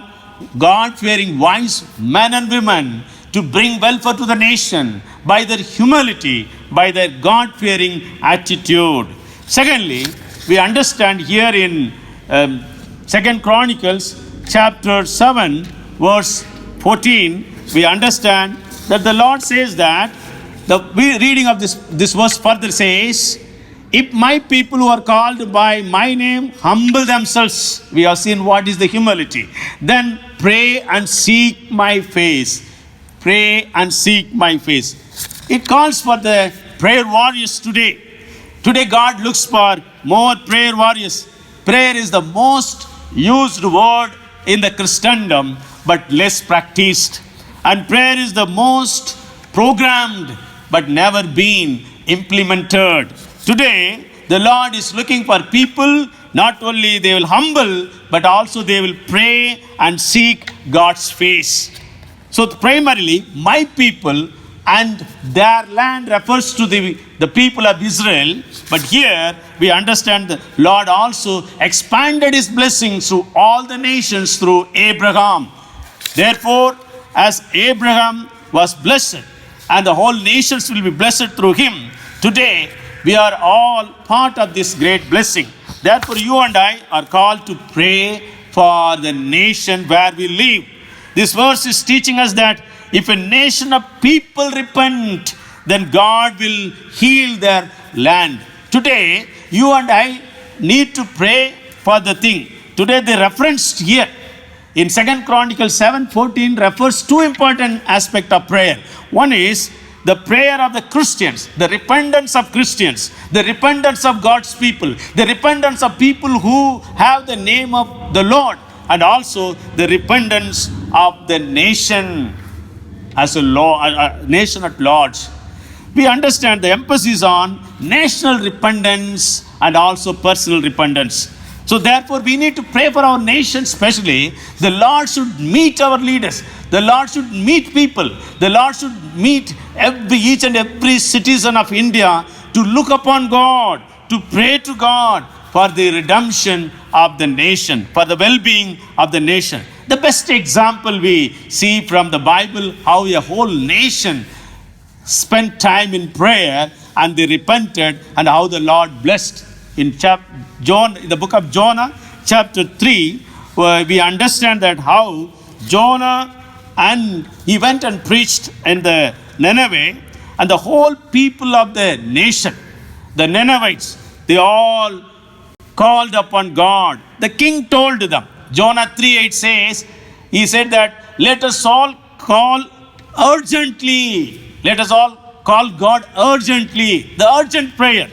God-fearing wise men and women to bring welfare to the nation by their humility, by their God-fearing attitude. Secondly, we understand here in 2 Chronicles chapter 7, verse 14, we understand that the Lord says that, the reading of this verse further says, if my people who are called by my name humble themselves, we have seen what is the humility, then pray and seek my face. Pray and seek my face. It calls for the prayer warriors today. Today God looks for more prayer warriors. Prayer is the most used word in the Christendom, but less practiced. And prayer is the most programmed, but never been implemented. Today, the Lord is looking for people, not only they will humble, but also they will pray and seek God's face. So primarily, my people and their land refers to the people of Israel. But here we understand the Lord also expanded his blessings to all the nations through Abraham. Therefore, as Abraham was blessed, and the whole nations will be blessed through him, today we are all part of this great blessing. Therefore, you and I are called to pray for the nation where we live. This verse is teaching us that if a nation of people repent, then God will heal their land. Today, you and I need to pray for the thing. Today, the reference here in 2 Chronicles 7:14 refers two important aspects of prayer. One is the prayer of the Christians, the repentance of Christians, the repentance of God's people, the repentance of people who have the name of the Lord, and also the repentance of the nation as a nation at large. We understand the emphasis on national repentance and also personal repentance. So therefore, we need to pray for our nation especially. The Lord should meet our leaders. The Lord should meet people. The Lord should meet each and every citizen of India to look upon God, to pray to God for the redemption of the nation, for the well-being of the nation. The best example we see from the Bible, how a whole nation spent time in prayer and they repented, and how the Lord blessed. In the book of Jonah, chapter 3, we understand that how Jonah and he went and preached in the Nineveh, and the whole people of the nation, the Ninevites, they all called upon God. The king told them, Jonah 3:8 says, he said that let us all call urgently. Let us all call God urgently. The urgent prayer,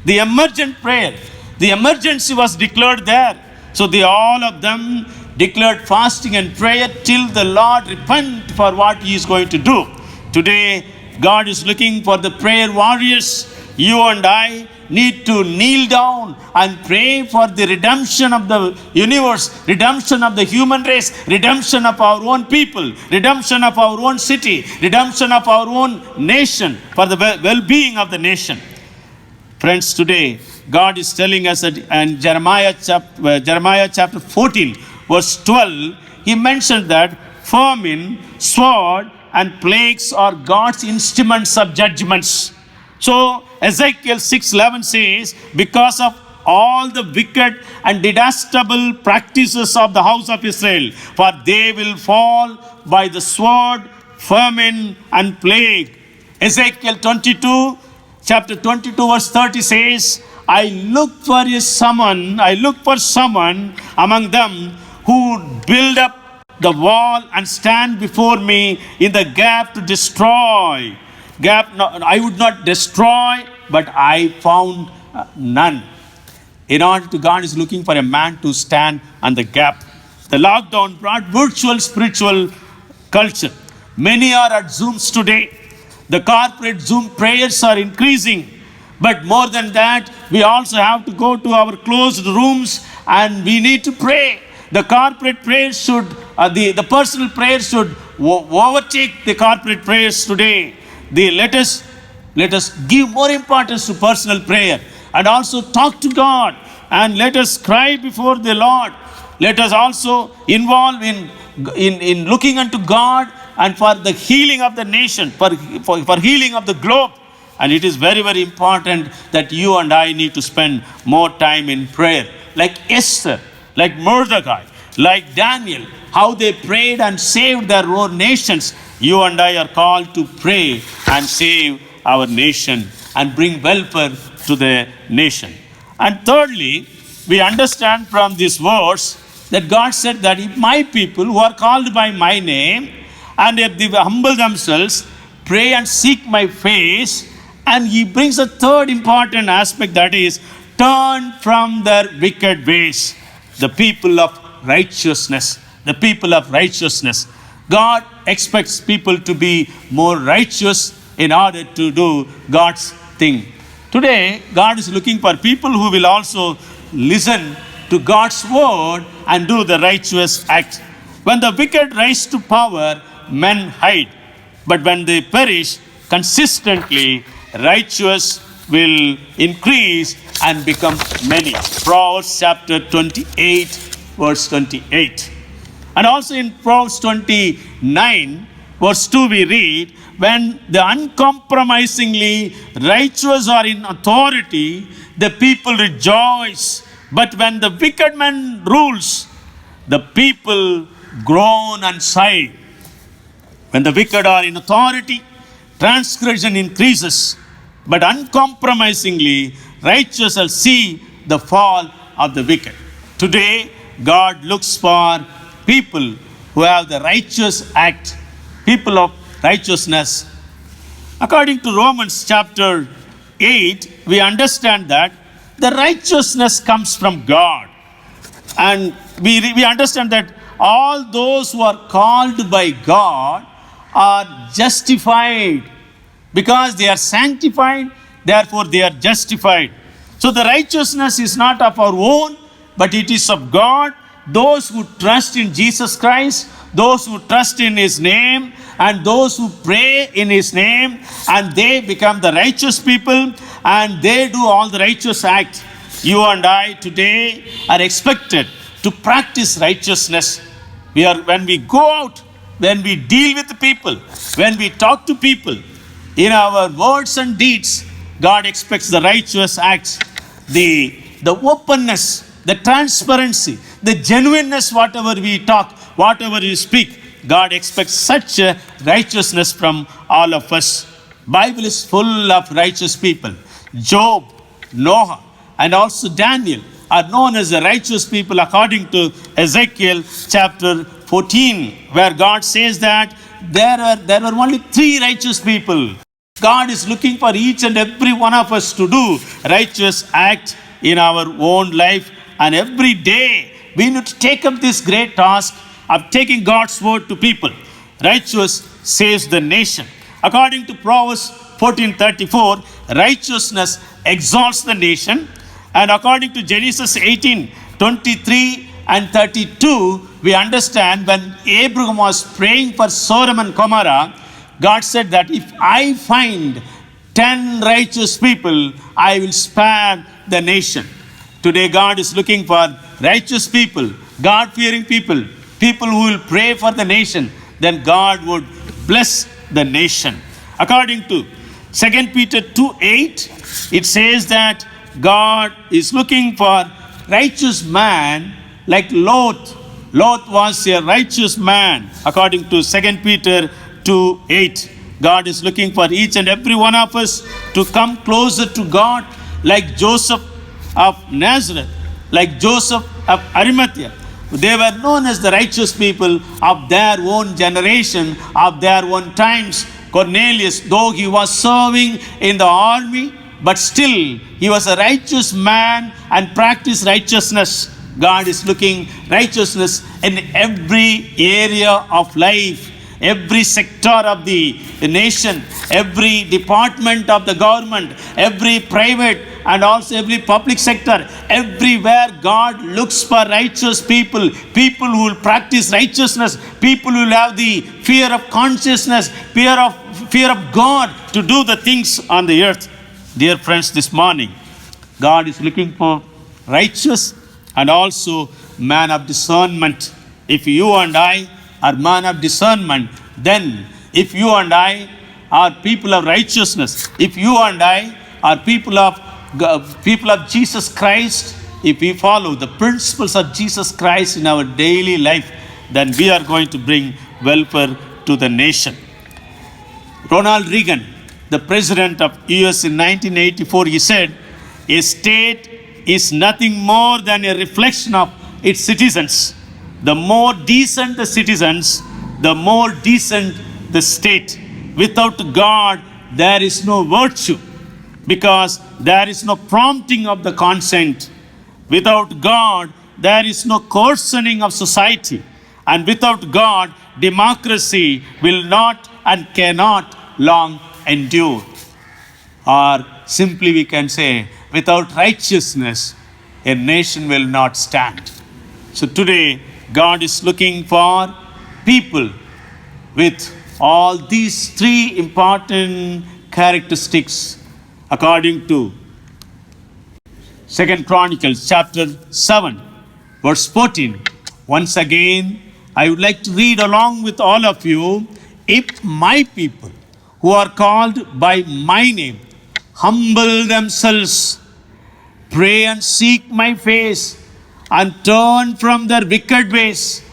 the emergent prayer. The emergency was declared there. So all of them declared fasting and prayer till the Lord repent for what he is going to do. Today, God is looking for the prayer warriors. You and I need to kneel down and pray for the redemption of the universe, redemption of the human race, redemption of our own people, redemption of our own city, redemption of our own nation, for the well-being of the nation. Friends, today, God is telling us that in Jeremiah chapter 14, verse 12, he mentioned that famine, sword, and plagues are God's instruments of judgments. So Ezekiel 6:11 says, because of all the wicked and detestable practices of the house of Israel, for they will fall by the sword, famine, and plague. Ezekiel chapter 22, verse 30 says, I look for someone among them who would build up the wall and stand before me in the gap to destroy. I would not destroy, but I found none. In order to, God is looking for a man to stand on the gap. The lockdown brought virtual spiritual culture. Many are at Zooms today. The corporate Zoom prayers are increasing. But more than that, we also have to go to our closed rooms and we need to pray. The corporate prayers should, the personal prayers should overtake the corporate prayers today. Let us give more importance to personal prayer and also talk to God, and let us cry before the Lord. Let us also involve in looking unto God and for the healing of the nation, for healing of the globe. And it is very, very important that you and I need to spend more time in prayer. Like Esther, like Mordecai, like Daniel, how they prayed and saved their own nations. You and I are called to pray and save our nation and bring welfare to the nation. And thirdly, we understand from this verse that God said that if my people who are called by my name, and if they humble themselves, pray and seek my face, and he brings a third important aspect, that is, turn from their wicked ways. The people of righteousness. The people of righteousness. God expects people to be more righteous in order to do God's thing. Today, God is looking for people who will also listen to God's word and do the righteous act. When the wicked rise to power, men hide. But when they perish consistently, righteous will increase and become many. Proverbs chapter 28, verse 28. And also in Proverbs 29, verse 2, we read, when the uncompromisingly righteous are in authority, the people rejoice. But when the wicked man rules, the people groan and sigh. When the wicked are in authority, transgression increases. But uncompromisingly, righteous shall see the fall of the wicked. Today, God looks for people who have the righteous act, people of righteousness. According to Romans chapter 8, we understand that the righteousness comes from God. And we understand that all those who are called by God are justified because they are sanctified, therefore they are justified. So the righteousness is not of our own, but it is of God. Those who trust in Jesus Christ, those who trust in His name, and those who pray in His name, and they become the righteous people, and they do all the righteous acts. You and I today are expected to practice righteousness. When we go out, when we deal with people, when we talk to people, in our words and deeds, God expects the righteous acts, the openness, the transparency, the genuineness, whatever we talk, whatever we speak. God expects such a righteousness from all of us. Bible is full of righteous people. Job, Noah, and also Daniel are known as the righteous people according to Ezekiel chapter 14, where God says that there were only 3 righteous people. God is looking for each and every one of us to do righteous act in our own life, and every day we need to take up this great task of taking God's word to people. Righteous saves the nation. According to Proverbs 14:34, righteousness exalts the nation. And according to Genesis 18:23 and 32, we understand when Abraham was praying for Sodom and Gomorrah, God said that if I find 10 righteous people, I will spare the nation. Today, God is looking for righteous people, God-fearing people, people who will pray for the nation. Then God would bless the nation. According to 2 Peter 2:8, it says that God is looking for righteous man like Lot. Lot was a righteous man. According to 2 Peter 2:8, God is looking for each and every one of us to come closer to God like Joseph of Nazareth, like Joseph of Arimathea. They were known as the righteous people of their own generation, of their own times. Cornelius, though he was serving in the army, but still he was a righteous man and practiced righteousness. God is looking righteousness in every area of life, every sector of the nation, every department of the government, every private and also every public sector. Everywhere God looks for righteous people, people who will practice righteousness, people who will have the fear of consciousness, fear of God to do the things on the earth. Dear friends, this morning, God is looking for righteous and also man of discernment. If you and I are man of discernment, then if you and I are people of righteousness, if you and I are people of Jesus Christ, if we follow the principles of Jesus Christ in our daily life, then we are going to bring welfare to the nation. Ronald Reagan, the president of US in 1984, he said, a state is nothing more than a reflection of its citizens. The more decent the citizens, the more decent the state. Without God, there is no virtue, because there is no prompting of the conscience. Without God, there is no coercioning of society. And without God, democracy will not and cannot long endure. Or simply we can say, without righteousness, a nation will not stand. So today, God is looking for people with all these three important characteristics according to 2 Chronicles chapter 7 verse 14. Once again, I would like to read along with all of you. If my people who are called by my name humble themselves, pray and seek my face, and turn from their wicked ways,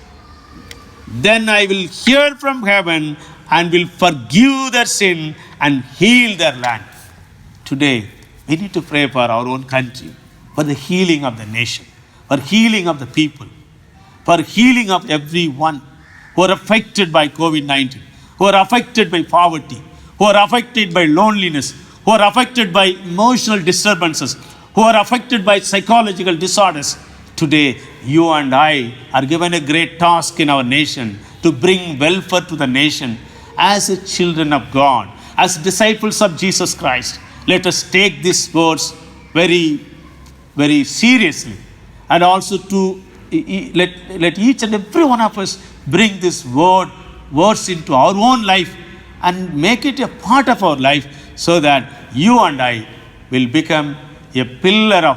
then I will hear from heaven and will forgive their sin and heal their land. Today, we need to pray for our own country, for the healing of the nation, for healing of the people, for healing of everyone who are affected by COVID-19, who are affected by poverty, who are affected by loneliness, who are affected by emotional disturbances, who are affected by psychological disorders. Today, you and I are given a great task in our nation to bring welfare to the nation. As a children of God, as disciples of Jesus Christ, let us take these words very, very seriously, and also to let each and every one of us bring this words into our own life and make it a part of our life, so that you and I will become a pillar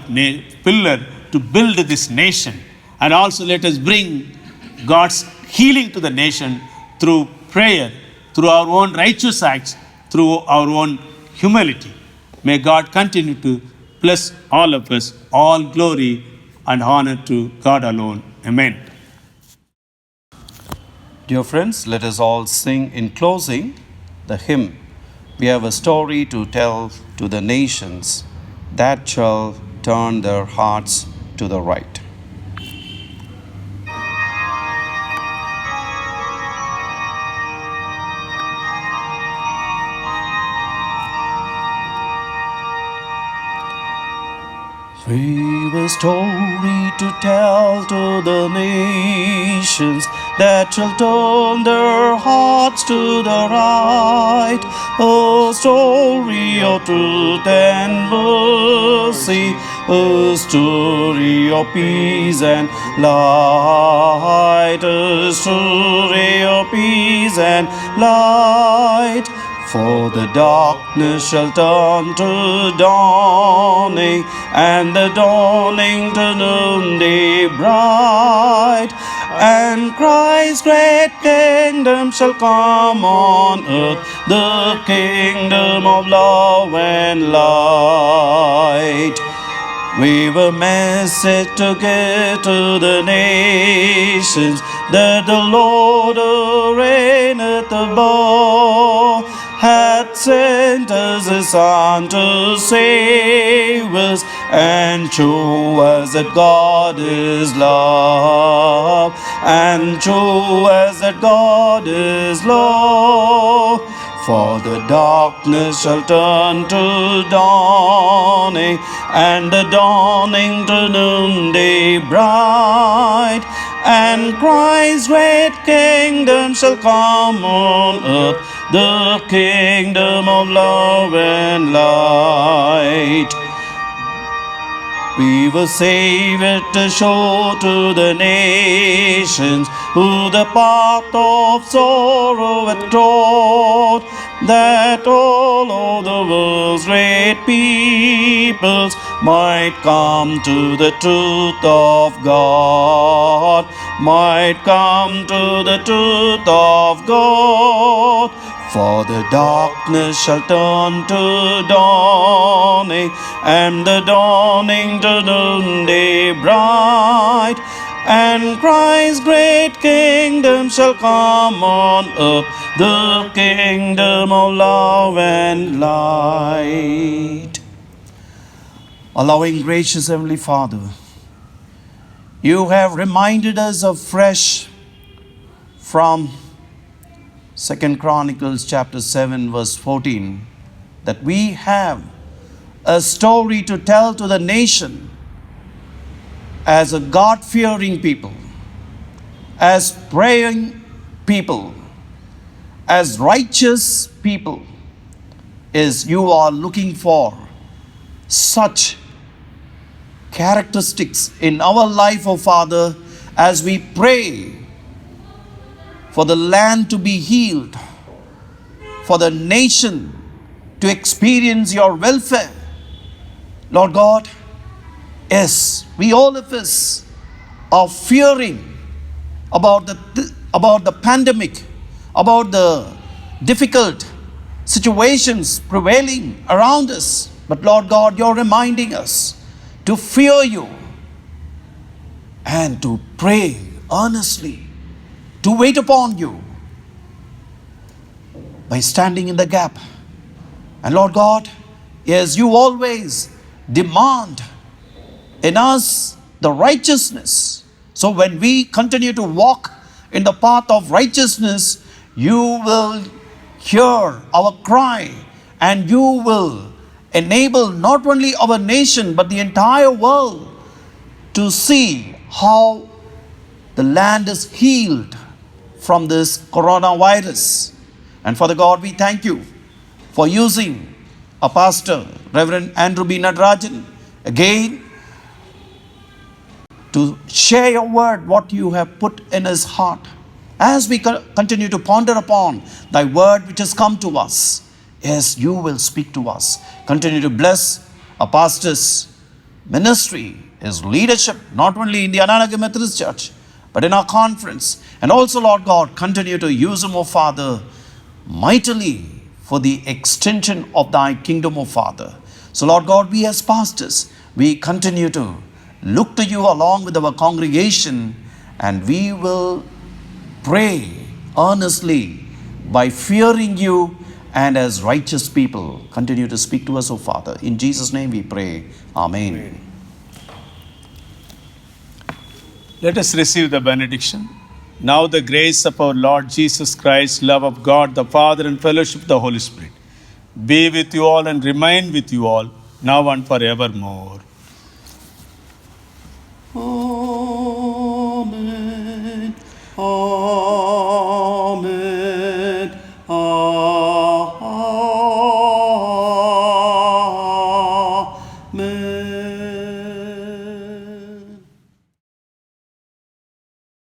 to build this nation. And also let us bring God's healing to the nation through prayer, through our own righteous acts, through our own humility. May God continue to bless all of us. All glory and honor to God alone. Amen. Dear friends, let us all sing in closing the hymn. We have a story to tell to the nations that shall turn their hearts to the right. We've a story to tell to the nations that shall turn their hearts to the right. A story of truth and mercy, a story of peace and light, a story of peace and light. For the darkness shall turn to dawning, and the dawning to noonday bright. And Christ's great kingdom shall come on earth, the kingdom of love and light. We've a message to give to the nations, that the Lord who reigneth above hath sent us His Son to save us and show us that God is love, and show us that God is love. For the darkness shall turn to dawning, and the dawning to noonday bright. And Christ's great kingdom shall come on earth, the kingdom of love and light. We've a Savior to show to the nations, who the path of sorrow hath trod, that all of the world's great peoples might come to the truth of God, might come to the truth of God. For the darkness shall turn to dawning, and the dawning to noonday bright. And Christ's great kingdom shall come on earth, the kingdom of love and light. Our loving, gracious Heavenly Father, you have reminded us afresh from 2 Chronicles chapter 7 verse 14 that we have a story to tell to the nation as a God-fearing people, as praying people, as righteous people, is you are looking for such characteristics in our life, O Father, as we pray for the land to be healed, for the nation to experience your welfare. Lord God, yes, we all of us are fearing about the pandemic, about the difficult situations prevailing around us. But Lord God, you're reminding us to fear you and to pray earnestly, to wait upon you by standing in the gap. And Lord God, yes, you always demand in us the righteousness. So when we continue to walk in the path of righteousness, you will hear our cry and you will enable not only our nation but the entire world to see how the land is healed from this coronavirus. And Father God, we thank you for using a pastor, Reverend Andrew B. Nadrajan, again to share your word, what you have put in his heart. As we continue to ponder upon thy word which has come to us, yes, you will speak to us. Continue to bless our pastor's ministry, his leadership, not only in the Ananaga Methodist Church, but in our conference. And also, Lord God, continue to use him, O Father, mightily for the extension of thy kingdom, O Father. So, Lord God, we as pastors, we continue to look to you along with our congregation, and we will pray earnestly by fearing you, and as righteous people continue to speak to us, O Father. In Jesus' name we pray. Amen. Let us receive the benediction. Now the grace of our Lord Jesus Christ, love of God the Father, and fellowship of the Holy Spirit be with you all and remain with you all, now and forevermore. Amen. Amen. Amen.